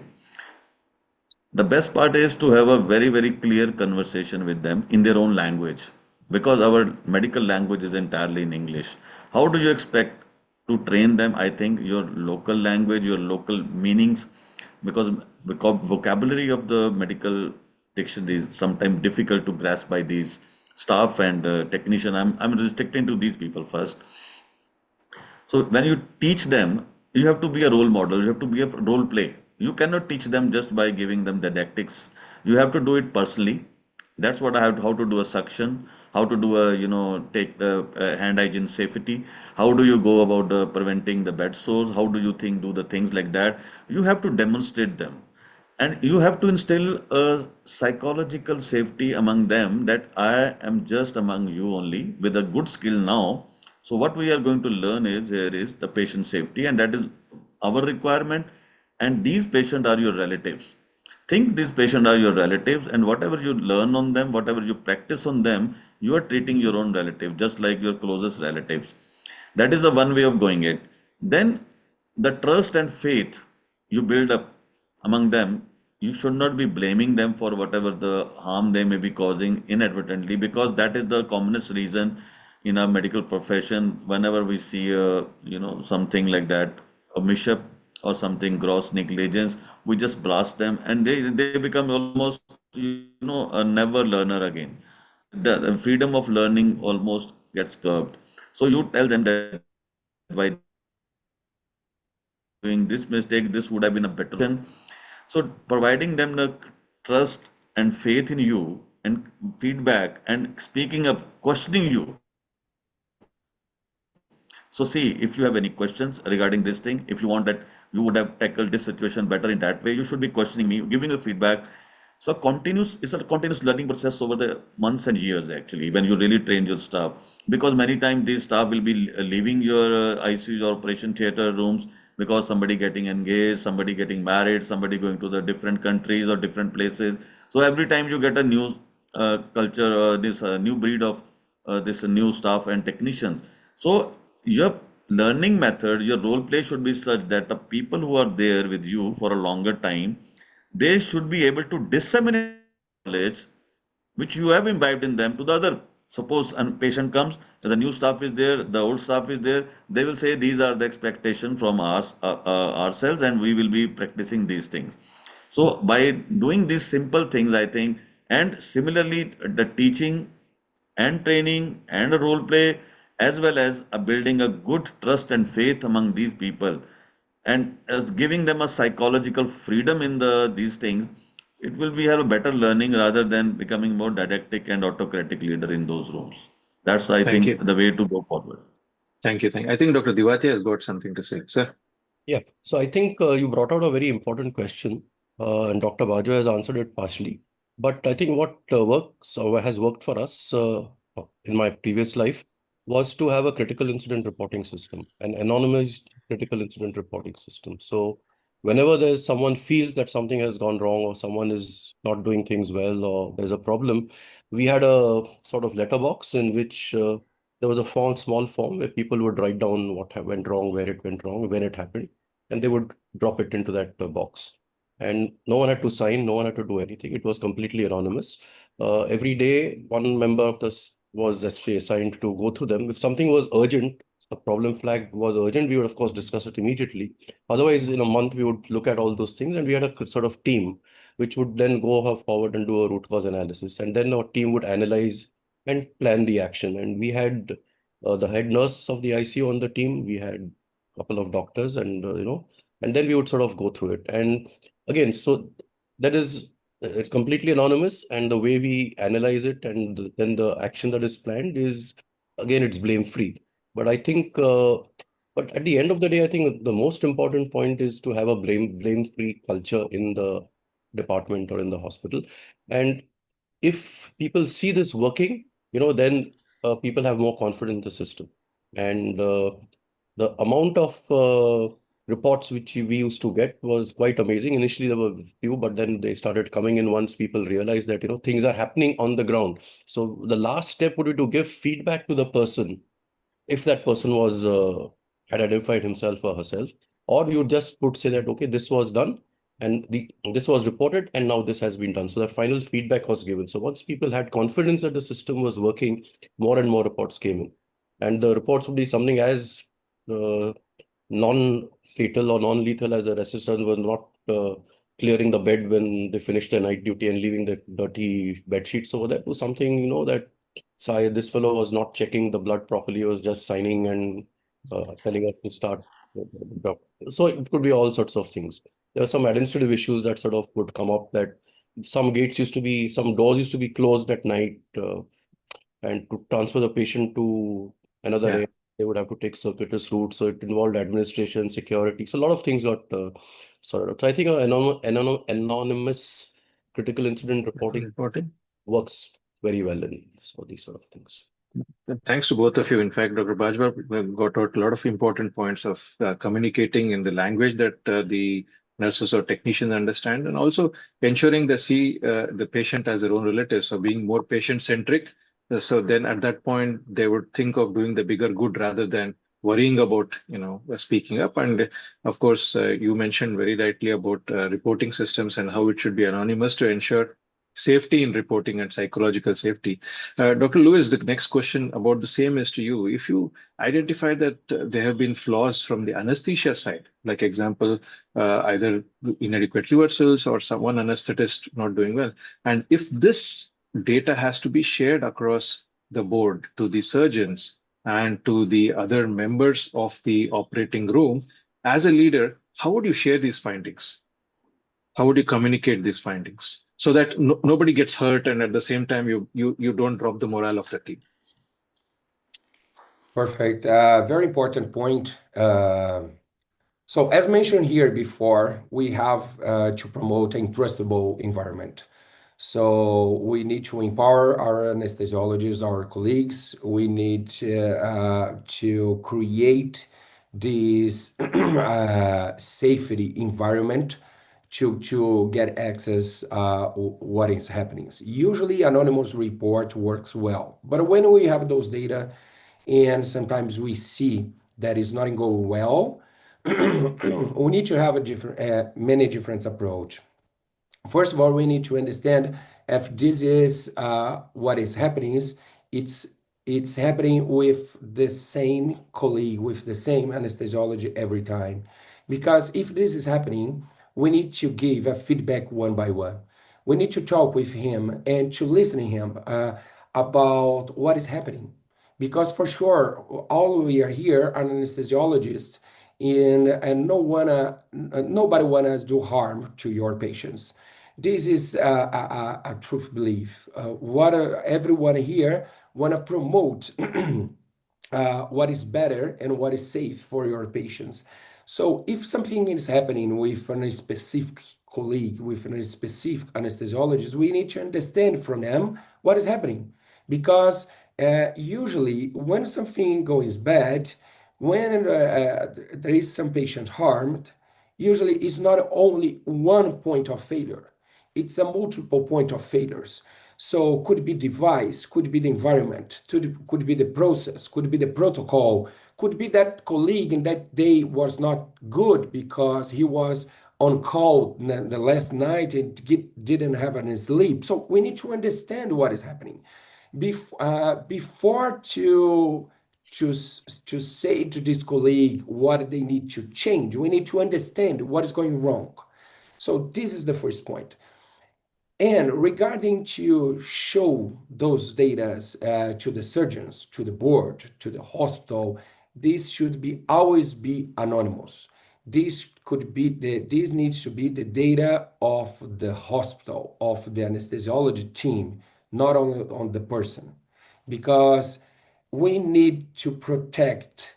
the best part is to have a very, very clear conversation with them in their own language, because our medical language is entirely in English. How do you expect to train them? I think your local language, your local meanings, because vocabulary of the medical dictionary is sometimes difficult to grasp by these staff and technician. I'm restricting to these people first. So when you teach them, you have to be a role model, you have to be a role play. You cannot teach them just by giving them didactics. You have to do it personally. That's what I have how to do a suction, how to do a, take the hand hygiene safety. How do you go about preventing the bed sores? How do you think do the things like that? You have to demonstrate them. And you have to instill a psychological safety among them that I am just among you only with a good skill now. So what we are going to learn is here is the patient safety, and that is our requirement. And these patients are your relatives. Think these patients are your relatives, and whatever you learn on them, whatever you practice on them, you are treating your own relative just like your closest relatives. That is the one way of going it. Then the trust and faith you build up among them, you should not be blaming them for whatever the harm they may be causing inadvertently, because that is the commonest reason in our medical profession. Whenever we see something like that, a mishap or something gross negligence, we just blast them, and they become almost a never learner again. The freedom of learning almost gets curbed. So you tell them that by doing this mistake, this would have been a better solution. So providing them the trust and faith in you and feedback and speaking up, questioning you. So see, if you have any questions regarding this thing, if you want that you would have tackled this situation better in that way, you should be questioning me, giving a feedback. So continuous, it's a continuous learning process over the months and years actually, when you really train your staff. Because many times these staff will be leaving your ICUs or operation theater rooms because somebody getting engaged, somebody getting married, somebody going to the different countries or different places. So every time you get a new culture, this new breed of this new staff and technicians. So your learning method, your role play should be such that the people who are there with you for a longer time, they should be able to disseminate the knowledge which you have imbibed in them to the other staff. Suppose a patient comes, the new staff is there, the old staff is there, they will say these are the expectation from us, ourselves, and we will be practicing these things. So by doing these simple things, I think, and similarly the teaching and training and a role play, as well as building a good trust and faith among these people, and as giving them a psychological freedom in these things, it will be have a better learning rather than becoming more didactic and autocratic leader in those rooms. That's, I Thank think, you. the way to go forward. Thank you. I think Dr. Diwati has got something to say. Sir? Yeah, so I think you brought out a very important question, and Dr. Bajo has answered it partially. But I think what works or has worked for us in my previous life was to have a critical incident reporting system, an anonymized critical incident reporting system. So whenever there's someone feels that something has gone wrong or someone is not doing things well or there's a problem, we had a sort of letterbox in which there was a small form where people would write down what went wrong, where it went wrong, when it happened, and they would drop it into that box. And no one had to sign, no one had to do anything. It was completely anonymous. Every day, one member of this was actually assigned to go through them. If something was urgent, a problem flag was urgent, we would, of course, discuss it immediately. Otherwise, in a month, we would look at all those things, and we had a sort of team which would then go forward and do a root cause analysis. And then our team would analyze and plan the action. And we had the head nurse of the ICU on the team. We had a couple of doctors, and and then we would sort of go through it. And again, so that is it's completely anonymous, and the way we analyze it, and then the action that is planned is, again, it's blame free. But I think, but at the end of the day, I think the most important point is to have a blame free culture in the department or in the hospital. And if people see this working, then people have more confidence in the system. And the amount of reports which we used to get was quite amazing. Initially, there were few, but then they started coming in once people realized that, things are happening on the ground. So the last step would be to give feedback to the person if that person was had identified himself or herself, or you just would say that, okay, this was done and this was reported and now this has been done. So that final feedback was given. So once people had confidence that the system was working, more and more reports came in. And the reports would be something as uh, non-fatal or non-lethal as the residents were not clearing the bed when they finished their night duty and leaving the dirty bed sheets over there, to something, that this fellow was not checking the blood properly, he was just signing and telling us to start. So it could be all sorts of things. There are some administrative issues that sort of would come up, that some doors used to be closed at night, and to transfer the patient to another area, they would have to take circuitous routes. So it involved administration, security. So a lot of things got sorted out. So I think anonymous critical incident reporting works very well in these sort of things. Thanks to both of you. In fact, Dr. Bajwa got out a lot of important points of communicating in the language that the nurses or technicians understand, and also ensuring they see the patient as their own relative, so being more patient-centric. So then at that point, they would think of doing the bigger good rather than worrying about, speaking up. And of course, you mentioned very rightly about reporting systems and how it should be anonymous to ensure safety in reporting and psychological safety. Dr. Lewis, the next question about the same is to you. If you identify that there have been flaws from the anesthesia side, like example, either inadequate reversals or one anesthetist not doing well, and if this data has to be shared across the board to the surgeons and to the other members of the operating room, as a leader, how would you share these findings? How would you communicate these findings so that nobody gets hurt, and at the same time you don't drop the morale of the team? Perfect. Very important point. So as mentioned here before, we have to promote a trustable environment. So we need to empower our anesthesiologists, our colleagues. We need to create this safety environment to get access what is happening. Usually anonymous report works well, but when we have those data and sometimes we see that it's not going well, we need to have a different, many different approach. First of all, we need to understand if this is what is happening it's it's happening with the same colleague, with the same anesthesiology every time. Because if this is happening, we need to give a feedback one by one. We need to talk with him and to listen to him about what is happening. Because for sure, all we are here are anesthesiologists, and nobody wanna do harm to your patients. This is a truth belief. What everyone here want to promote what is better and what is safe for your patients. So if something is happening with a specific colleague, with a specific anesthesiologist, we need to understand from them what is happening. Because usually when something goes bad, when there is some patient harmed, usually it's not only one point of failure, it's a multiple point of failures. So could be device, could be the environment, could be the process, could be the protocol, could be that colleague in that day was not good because he was on call the last night and didn't have any sleep. So we need to understand what is happening before to say to this colleague what they need to change. We need to understand what is going wrong. So this is the first point. And regarding to show those data to the surgeons, to the board, to the hospital, this should be always be anonymous. This needs to be the data of the hospital, of the anesthesiology team, not only on the person, because we need to protect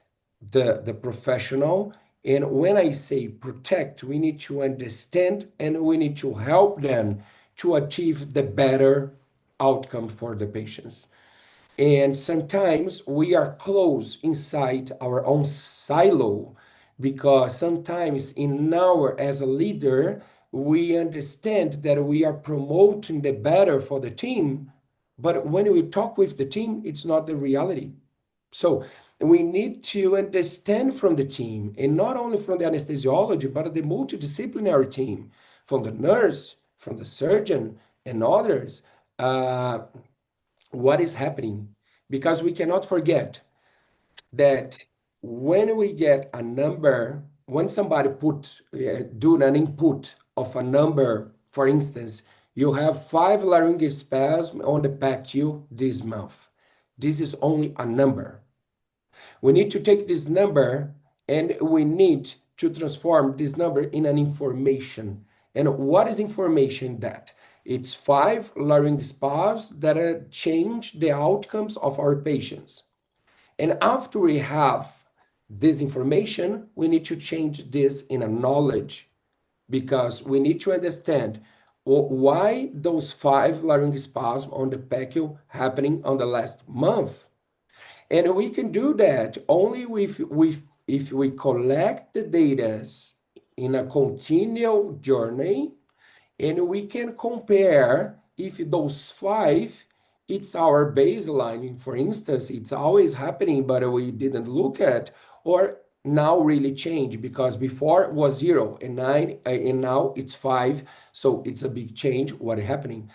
the professional. And when I say protect, we need to understand and we need to help them to achieve the better outcome for the patients. And sometimes we are close inside our own silo, because sometimes as a leader, we understand that we are promoting the better for the team, but when we talk with the team, it's not the reality. So we need to understand from the team, and not only from the anesthesiology, but the multidisciplinary team, from the nurse, from the surgeon, and others, what is happening. Because we cannot forget that when we get a number, when somebody do an input of a number, for instance, you have 5 laryngeal spasms on the PACU this month. This is only a number. We need to take this number and we need to transform this number in an information. And what is information that? It's 5 laryngeal spasms that change the outcomes of our patients. And after we have this information, we need to change this in a knowledge, because we need to understand why those 5 laryngeal spasms on the PACU happening on the last month. And we can do that only if we collect the data in a continual journey, and we can compare if those 5, it's our baseline. For instance, it's always happening, but we didn't look at, or now really change, because before it was 0 and 9, and now it's 5. So it's a big change. What is happening?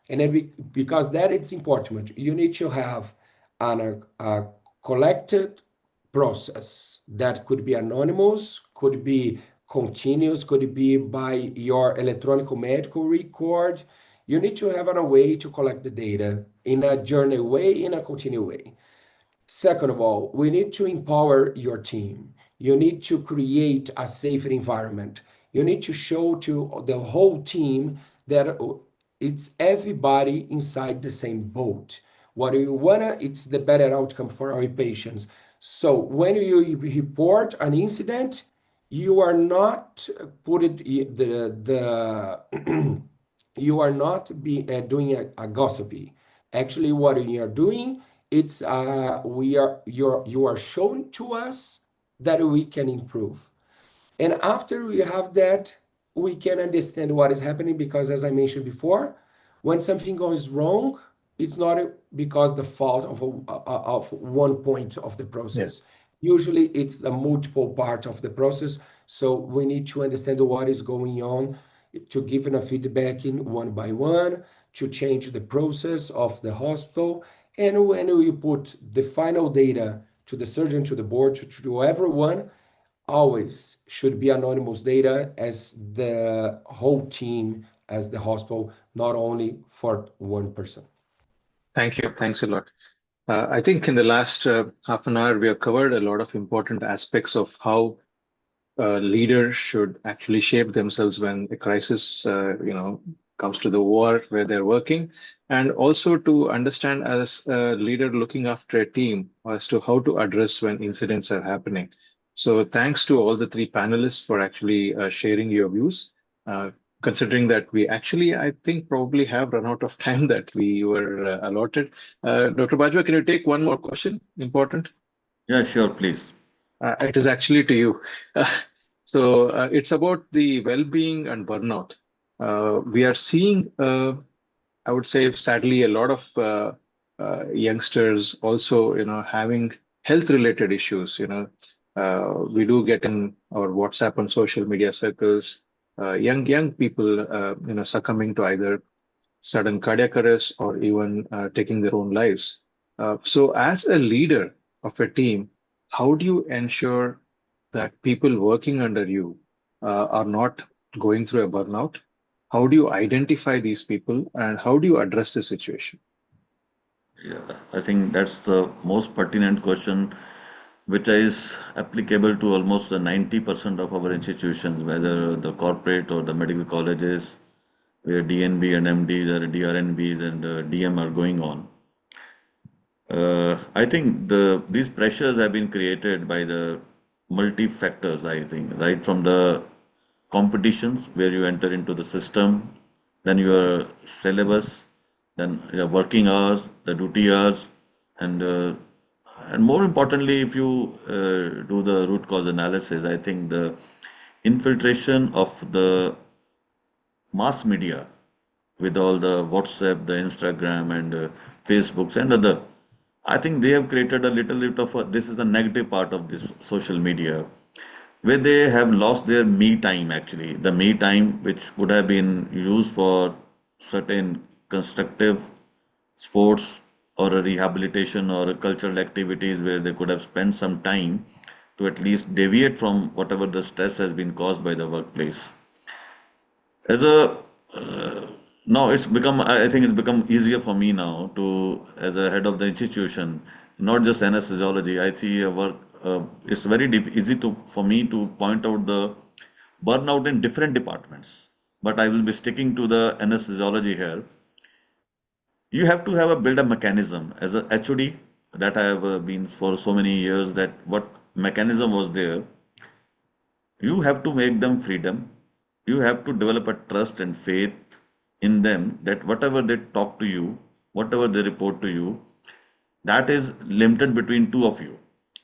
And then because that it's important, you need to have a collected process that could be anonymous, could be continuous, could be by your electronic medical record. You need to have a way to collect the data in a journey way, in a continuous way. Second of all, we need to empower your team. You need to create a safer environment. You need to show to the whole team that it's everybody inside the same boat. What you wanna, it's the better outcome for our patients. So when you report an incident, you are not you are not doing a gossipy. Actually, what you are doing, it's you are showing to us that we can improve. And after we have that, we can understand what is happening, because as I mentioned before, when something goes wrong, it's not because the fault of one point of the process. Usually it's a multiple part of the process. So we need to understand what is going on, to give a feedback in one by one, to change the process of the hospital. And when you put the final data to the surgeon, to the board, to everyone, always should be anonymous data as the whole team, as the hospital, not only for one person. Thank you. Thanks a lot. I think in the last half an hour, we have covered a lot of important aspects of how leaders should actually shape themselves when a crisis, comes to the war where they're working, and also to understand as a leader looking after a team as to how to address when incidents are happening. So thanks to all the three panelists for actually sharing your views. Considering that we actually, I think, probably have run out of time that we were allotted. Dr. Bajwa, can you take one more question? Important. Yeah, sure, please. It is actually to you. So it's about the well-being and burnout. We are seeing, I would say, sadly, a lot of youngsters also, having health-related issues. We do get in our WhatsApp and social media circles, young people, succumbing to either sudden cardiac arrest or even taking their own lives. So, as a leader of a team, how do you ensure that people working under you are not going through a burnout? How do you identify these people and how do you address the situation? Yeah, I think that's the most pertinent question, which is applicable to almost the 90% of our institutions, whether the corporate or the medical colleges, where DNB and MDs or DRNBs and DM are going on. I think these pressures have been created by the multi factors, I think, right from the competitions where you enter into the system, then your syllabus, then your working hours, the duty hours, and uh, and more importantly, if you do the root cause analysis, I think the infiltration of the mass media with all the WhatsApp, the Instagram, and Facebooks and other. I think they have created a little bit of a, this is the negative part of this social media, where they have lost their me time actually. The me time which could have been used for certain constructive sports or a rehabilitation or a cultural activities where they could have spent some time to at least deviate from whatever the stress has been caused by the workplace. As a now it's become, I think it's become easier for me now to, as a head of the institution, not just anesthesiology. I see a work. It's very easy to for me to point out the burnout in different departments. But I will be sticking to the anesthesiology here. You have to have a build a mechanism as a HOD that I have been for so many years. That what mechanism was there, you have to make them freedom. You have to develop a trust and faith in them that whatever they talk to you, whatever they report to you, that is limited between two of you,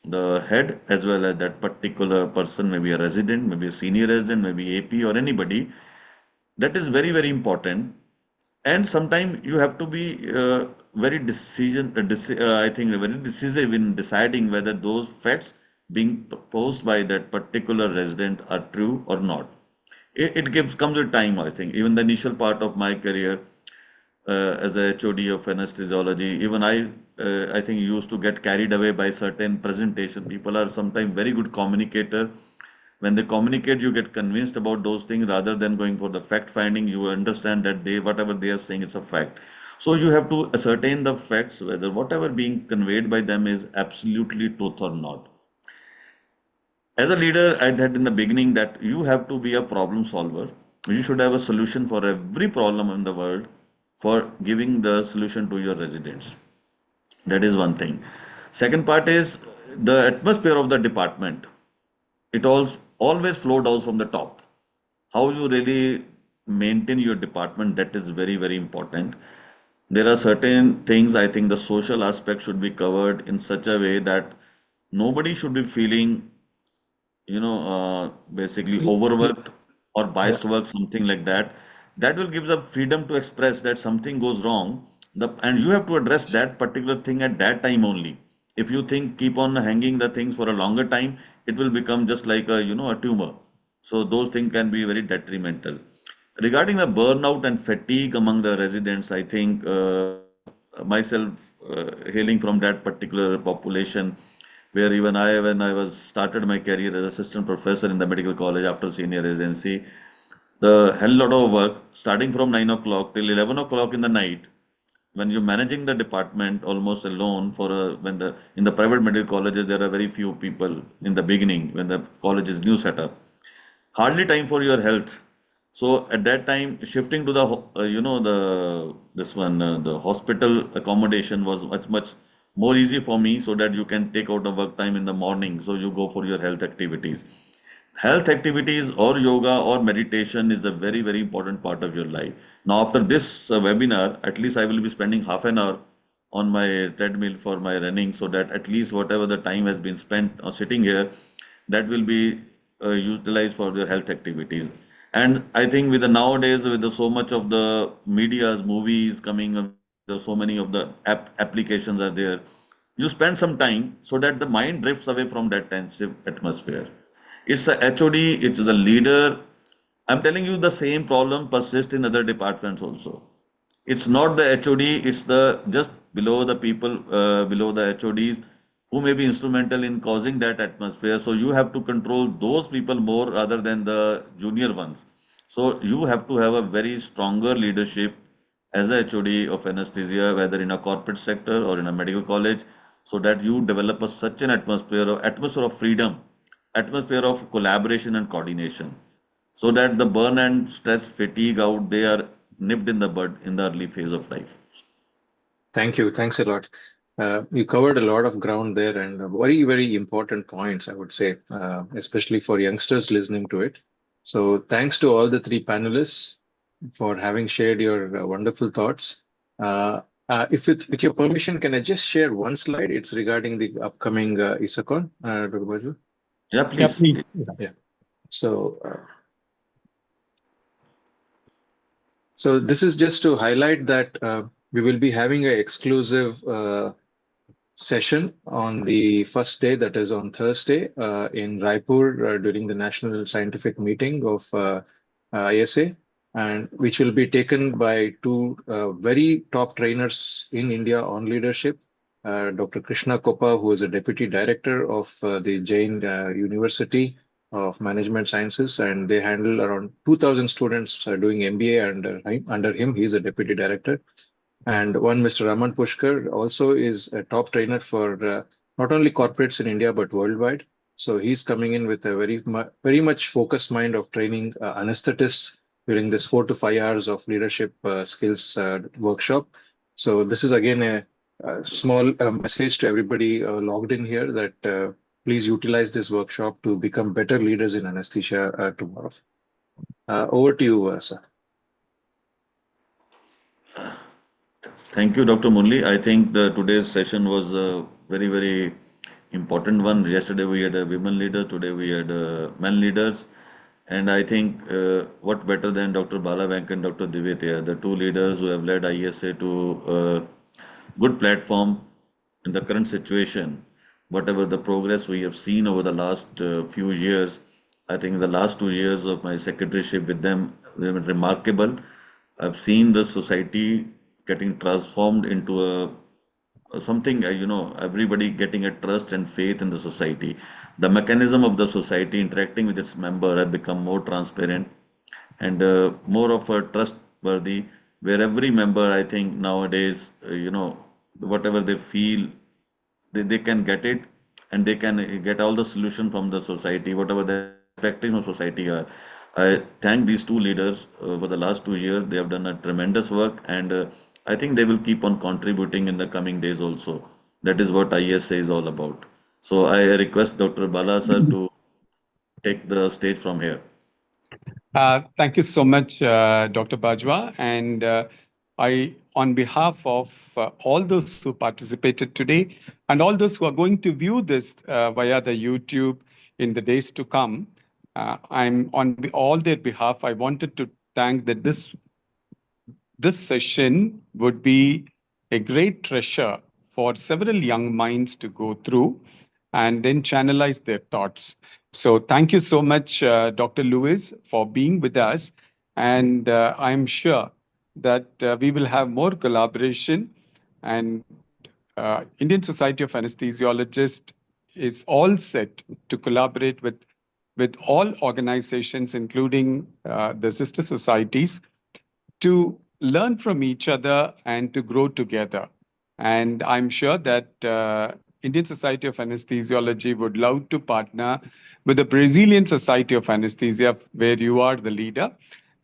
the head as well as that particular person, maybe a resident, maybe a senior resident, maybe AP or anybody. That is very, very important. And sometimes you have to be very I think very decisive in deciding whether those facts being proposed by that particular resident are true or not. It gives comes with time, I think. Even the initial part of my career as a HOD of anesthesiology, even I think used to get carried away by certain presentation. People are sometimes very good communicator. When they communicate, you get convinced about those things rather than going for the fact finding. You understand that they whatever they are saying is a fact. So you have to ascertain the facts whether whatever being conveyed by them is absolutely truth or not. As a leader, I had in the beginning that you have to be a problem solver. You should have a solution for every problem in the world for giving the solution to your residents. That is one thing. Second part is the atmosphere of the department. It always flowed out from the top. How you really maintain your department, that is very, very important. There are certain things I think the social aspect should be covered in such a way that nobody should be feeling basically overworked or Yeah. biased work, something like that. That will give the freedom to express that something goes wrong, and you have to address that particular thing at that time only. If you think keep on hanging the things for a longer time, it will become just like a tumor. So those things can be very detrimental. Regarding the burnout and fatigue among the residents, I think myself hailing from that particular population, where even when I was started my career as assistant professor in the medical college after senior residency, the hell lot of work starting from 9 o'clock till 11 o'clock in the night, when you're managing the department almost alone for when the in the private medical colleges there are very few people in the beginning when the college is new setup, hardly time for your health. So at that time, shifting to the the this one the hospital accommodation was much more easy for me, so that you can take out the work time in the morning, so you go for your health activities. Health activities or yoga or meditation is a very important part of your life. Now after this webinar, at least I will be spending half an hour on my treadmill for my running, so that at least whatever the time has been spent sitting here, that will be utilized for their health activities. And I think with the nowadays, with the so much of the media's movies coming, with the so many of the applications are there, you spend some time so that the mind drifts away from that tensive atmosphere. It's a HOD, it's the leader. I'm telling you, the same problem persists in other departments also. It's not the HOD, it's the just below the people, below the HODs who may be instrumental in causing that atmosphere. So you have to control those people more rather than the junior ones. So you have to have a very stronger leadership as a HOD of anesthesia, whether in a corporate sector or in a medical college, so that you develop such an atmosphere of freedom, atmosphere of collaboration and coordination, so that the burn and stress fatigue out, they are nipped in the bud in the early phase of life. Thank you. Thanks a lot. You covered a lot of ground there and very important points, I would say, especially for youngsters listening to it. So thanks to all the three panelists for having shared your wonderful thoughts. With your permission, can I just share one slide? It's regarding the upcoming ISACON, Dr. Bajwa. Yeah, Yeah, please. please. Yeah. So this is just to highlight that we will be having an exclusive session on the first day, that is on Thursday, in Raipur during the National Scientific Meeting of ISA, and which will be taken by two very top trainers in India on leadership. Dr. Krishna Kopa, who is a deputy director of the Jain University of Management Sciences, and they handle around 2,000 students doing MBA under him. He is a deputy director. And one, Mr. Raman Pushkar, also is a top trainer for not only corporates in India, but worldwide. So he's coming in with a very much focused mind of training anesthetists during this 4 to 5 hours of leadership skills workshop. So this is again a small message to everybody logged in here that please utilize this workshop to become better leaders in anesthesia tomorrow. Over to you, sir. Thank you, Dr. Murli. I think today's session was a very important one. Yesterday we had women leaders, today we had men leaders. And I think what better than Dr. Bala Venk and Dr. Divya, the two leaders who have led ISA to a good platform in the current situation. Whatever the progress we have seen over the last few years, I think the last 2 years of my secretaryship with them, they were remarkable. I've seen the society getting transformed into something, everybody getting a trust and faith in the society. The mechanism of the society interacting with its member have become more transparent and more of a trustworthy, where every member, I think nowadays, whatever they feel, they can get it, and they can get all the solution from the society, whatever the expectations of society are. I thank these two leaders for the last 2 years. They have done a tremendous work, and I think they will keep on contributing in the coming days also. That is what ISA is all about. So I request Dr. Bala sir to take the stage from here. Thank you so much, Dr. Bajwa. And on behalf of all those who participated today and all those who are going to view this via the YouTube in the days to come, I'm on all their behalf. I wanted to thank that this session would be a great treasure for several young minds to go through and then channelize their thoughts. So thank you so much, Dr. Lewis, for being with us. And I'm sure that we will have more collaboration and Indian Society of Anesthesiologists is all set to collaborate with all organizations, including the sister societies, to learn from each other and to grow together. And I'm sure that Indian Society of Anesthesiology would love to partner with the Brazilian Society of Anesthesia, where you are the leader.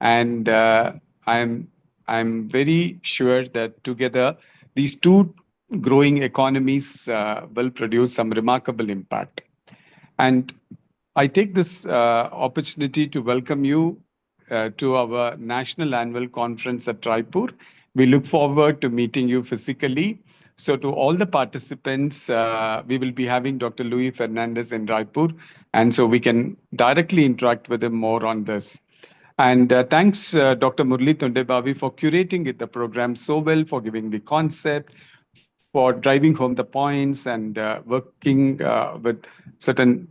And I'm I'm very sure that together these two growing economies will produce some remarkable impact. And I take this opportunity to welcome you to our national annual conference at Raipur. We look forward to meeting you physically. So, to all the participants, we will be having Dr. Louis Fernandez in Raipur, and so we can directly interact with him more on this. And thanks, Dr. Murli Tundebavi, for curating the program so well, for giving the concept, for driving home the points, and working with certain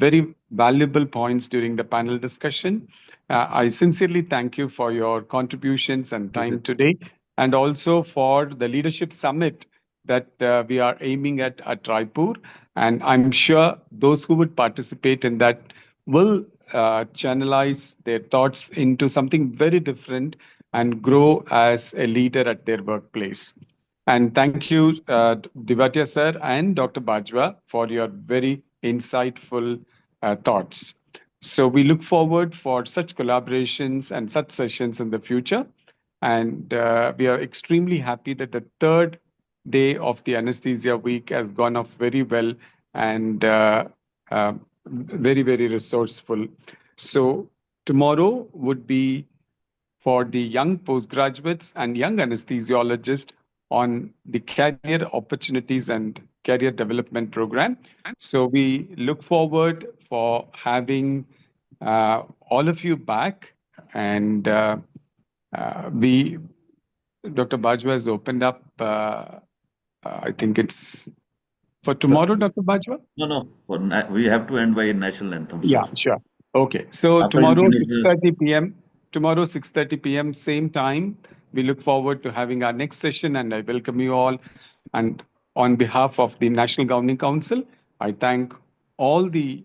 very valuable points during the panel discussion. I sincerely thank you for your contributions and time today, and also for the leadership summit that we are aiming at Raipur. And I'm sure those who would participate in that will channelize their thoughts into something very different and grow as a leader at their workplace. And thank you, Divatya sir and Dr. Bajwa, for your very insightful thoughts. So we look forward for such collaborations and such sessions in the future. And we are extremely happy that the third day of the anesthesia week has gone off very well and very, very resourceful. So tomorrow would be for the young postgraduates and young anesthesiologists on the career opportunities and career development program. So we look forward for having all of you back. And we, Dr. Bajwa has opened up, I think it's for tomorrow, Dr. Bajwa? No. We have to end by national anthem, Yeah, sir. sure. Okay. So After you tomorrow, finish this, 6:30 p.m. Tomorrow, 6:30 p.m., same time. We look forward to having our next session, and I welcome you all. And on behalf of the National Governing Council, I thank all the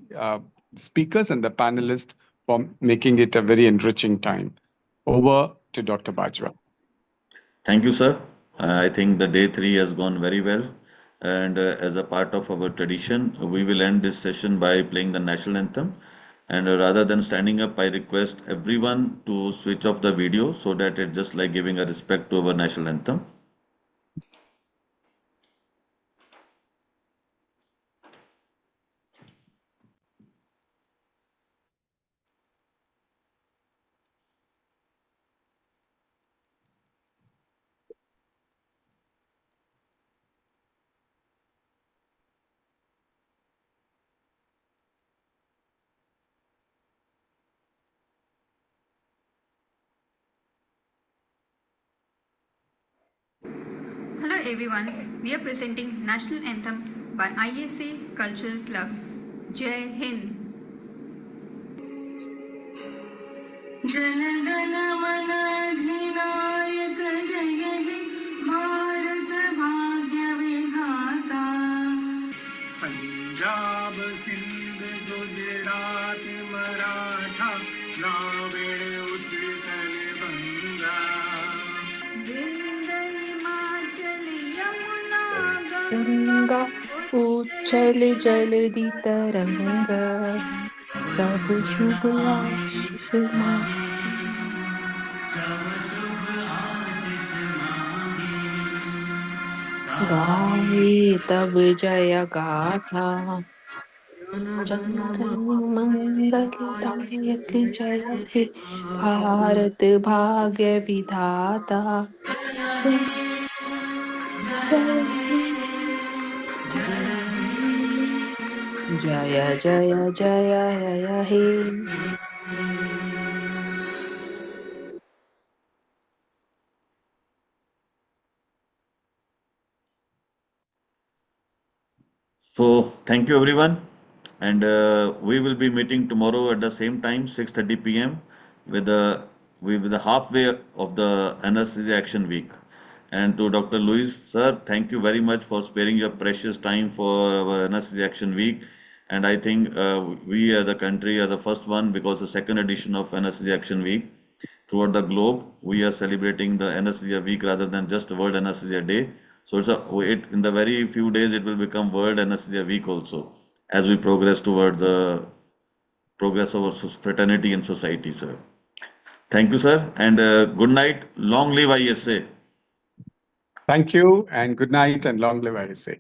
speakers and the panelists for making it a very enriching time. Over to Dr. Bajwa. thank you, sir. I think the day three has gone very well. And as a part of our tradition, we will end this session by playing the national anthem. And rather than standing up, I request everyone to switch off the video so that it's just like giving a respect to our national anthem. Hello everyone, we are presenting National Anthem by ISA Cultural Club. Jai Hind. जनगणमनाधिनायक जय हे भारत भाग्य विधाता पंजाब सिंध गुजरात मराठा द्राविड़ उत्कल बंगा Vrinda Himachal Yamuna Ganga उच्छल जलधि तरंग तब शुभ आशीष गाए तब जय गाथा मंगलदायक जय हे भारत भाग्य विधाता जय जय जय जय जय हे So thank you everyone, and we will be meeting tomorrow at the same time, 6:30 p.m. with the halfway of the anesthesia action week. And to Dr. Luis, sir, thank you very much for sparing your precious time for our Anesthesia Action Week. And I think we as a country are the first one, because the second edition of Anesthesia Action Week throughout the globe, we are celebrating the Anesthesia Week rather than just World Anesthesia Day. So in the very few days it will become World Anesthesia Week also, as we progress toward the progress of our fraternity and society, sir. Thank you, sir, and good night. Long live ISA. Thank you, and good night, and long live ISA.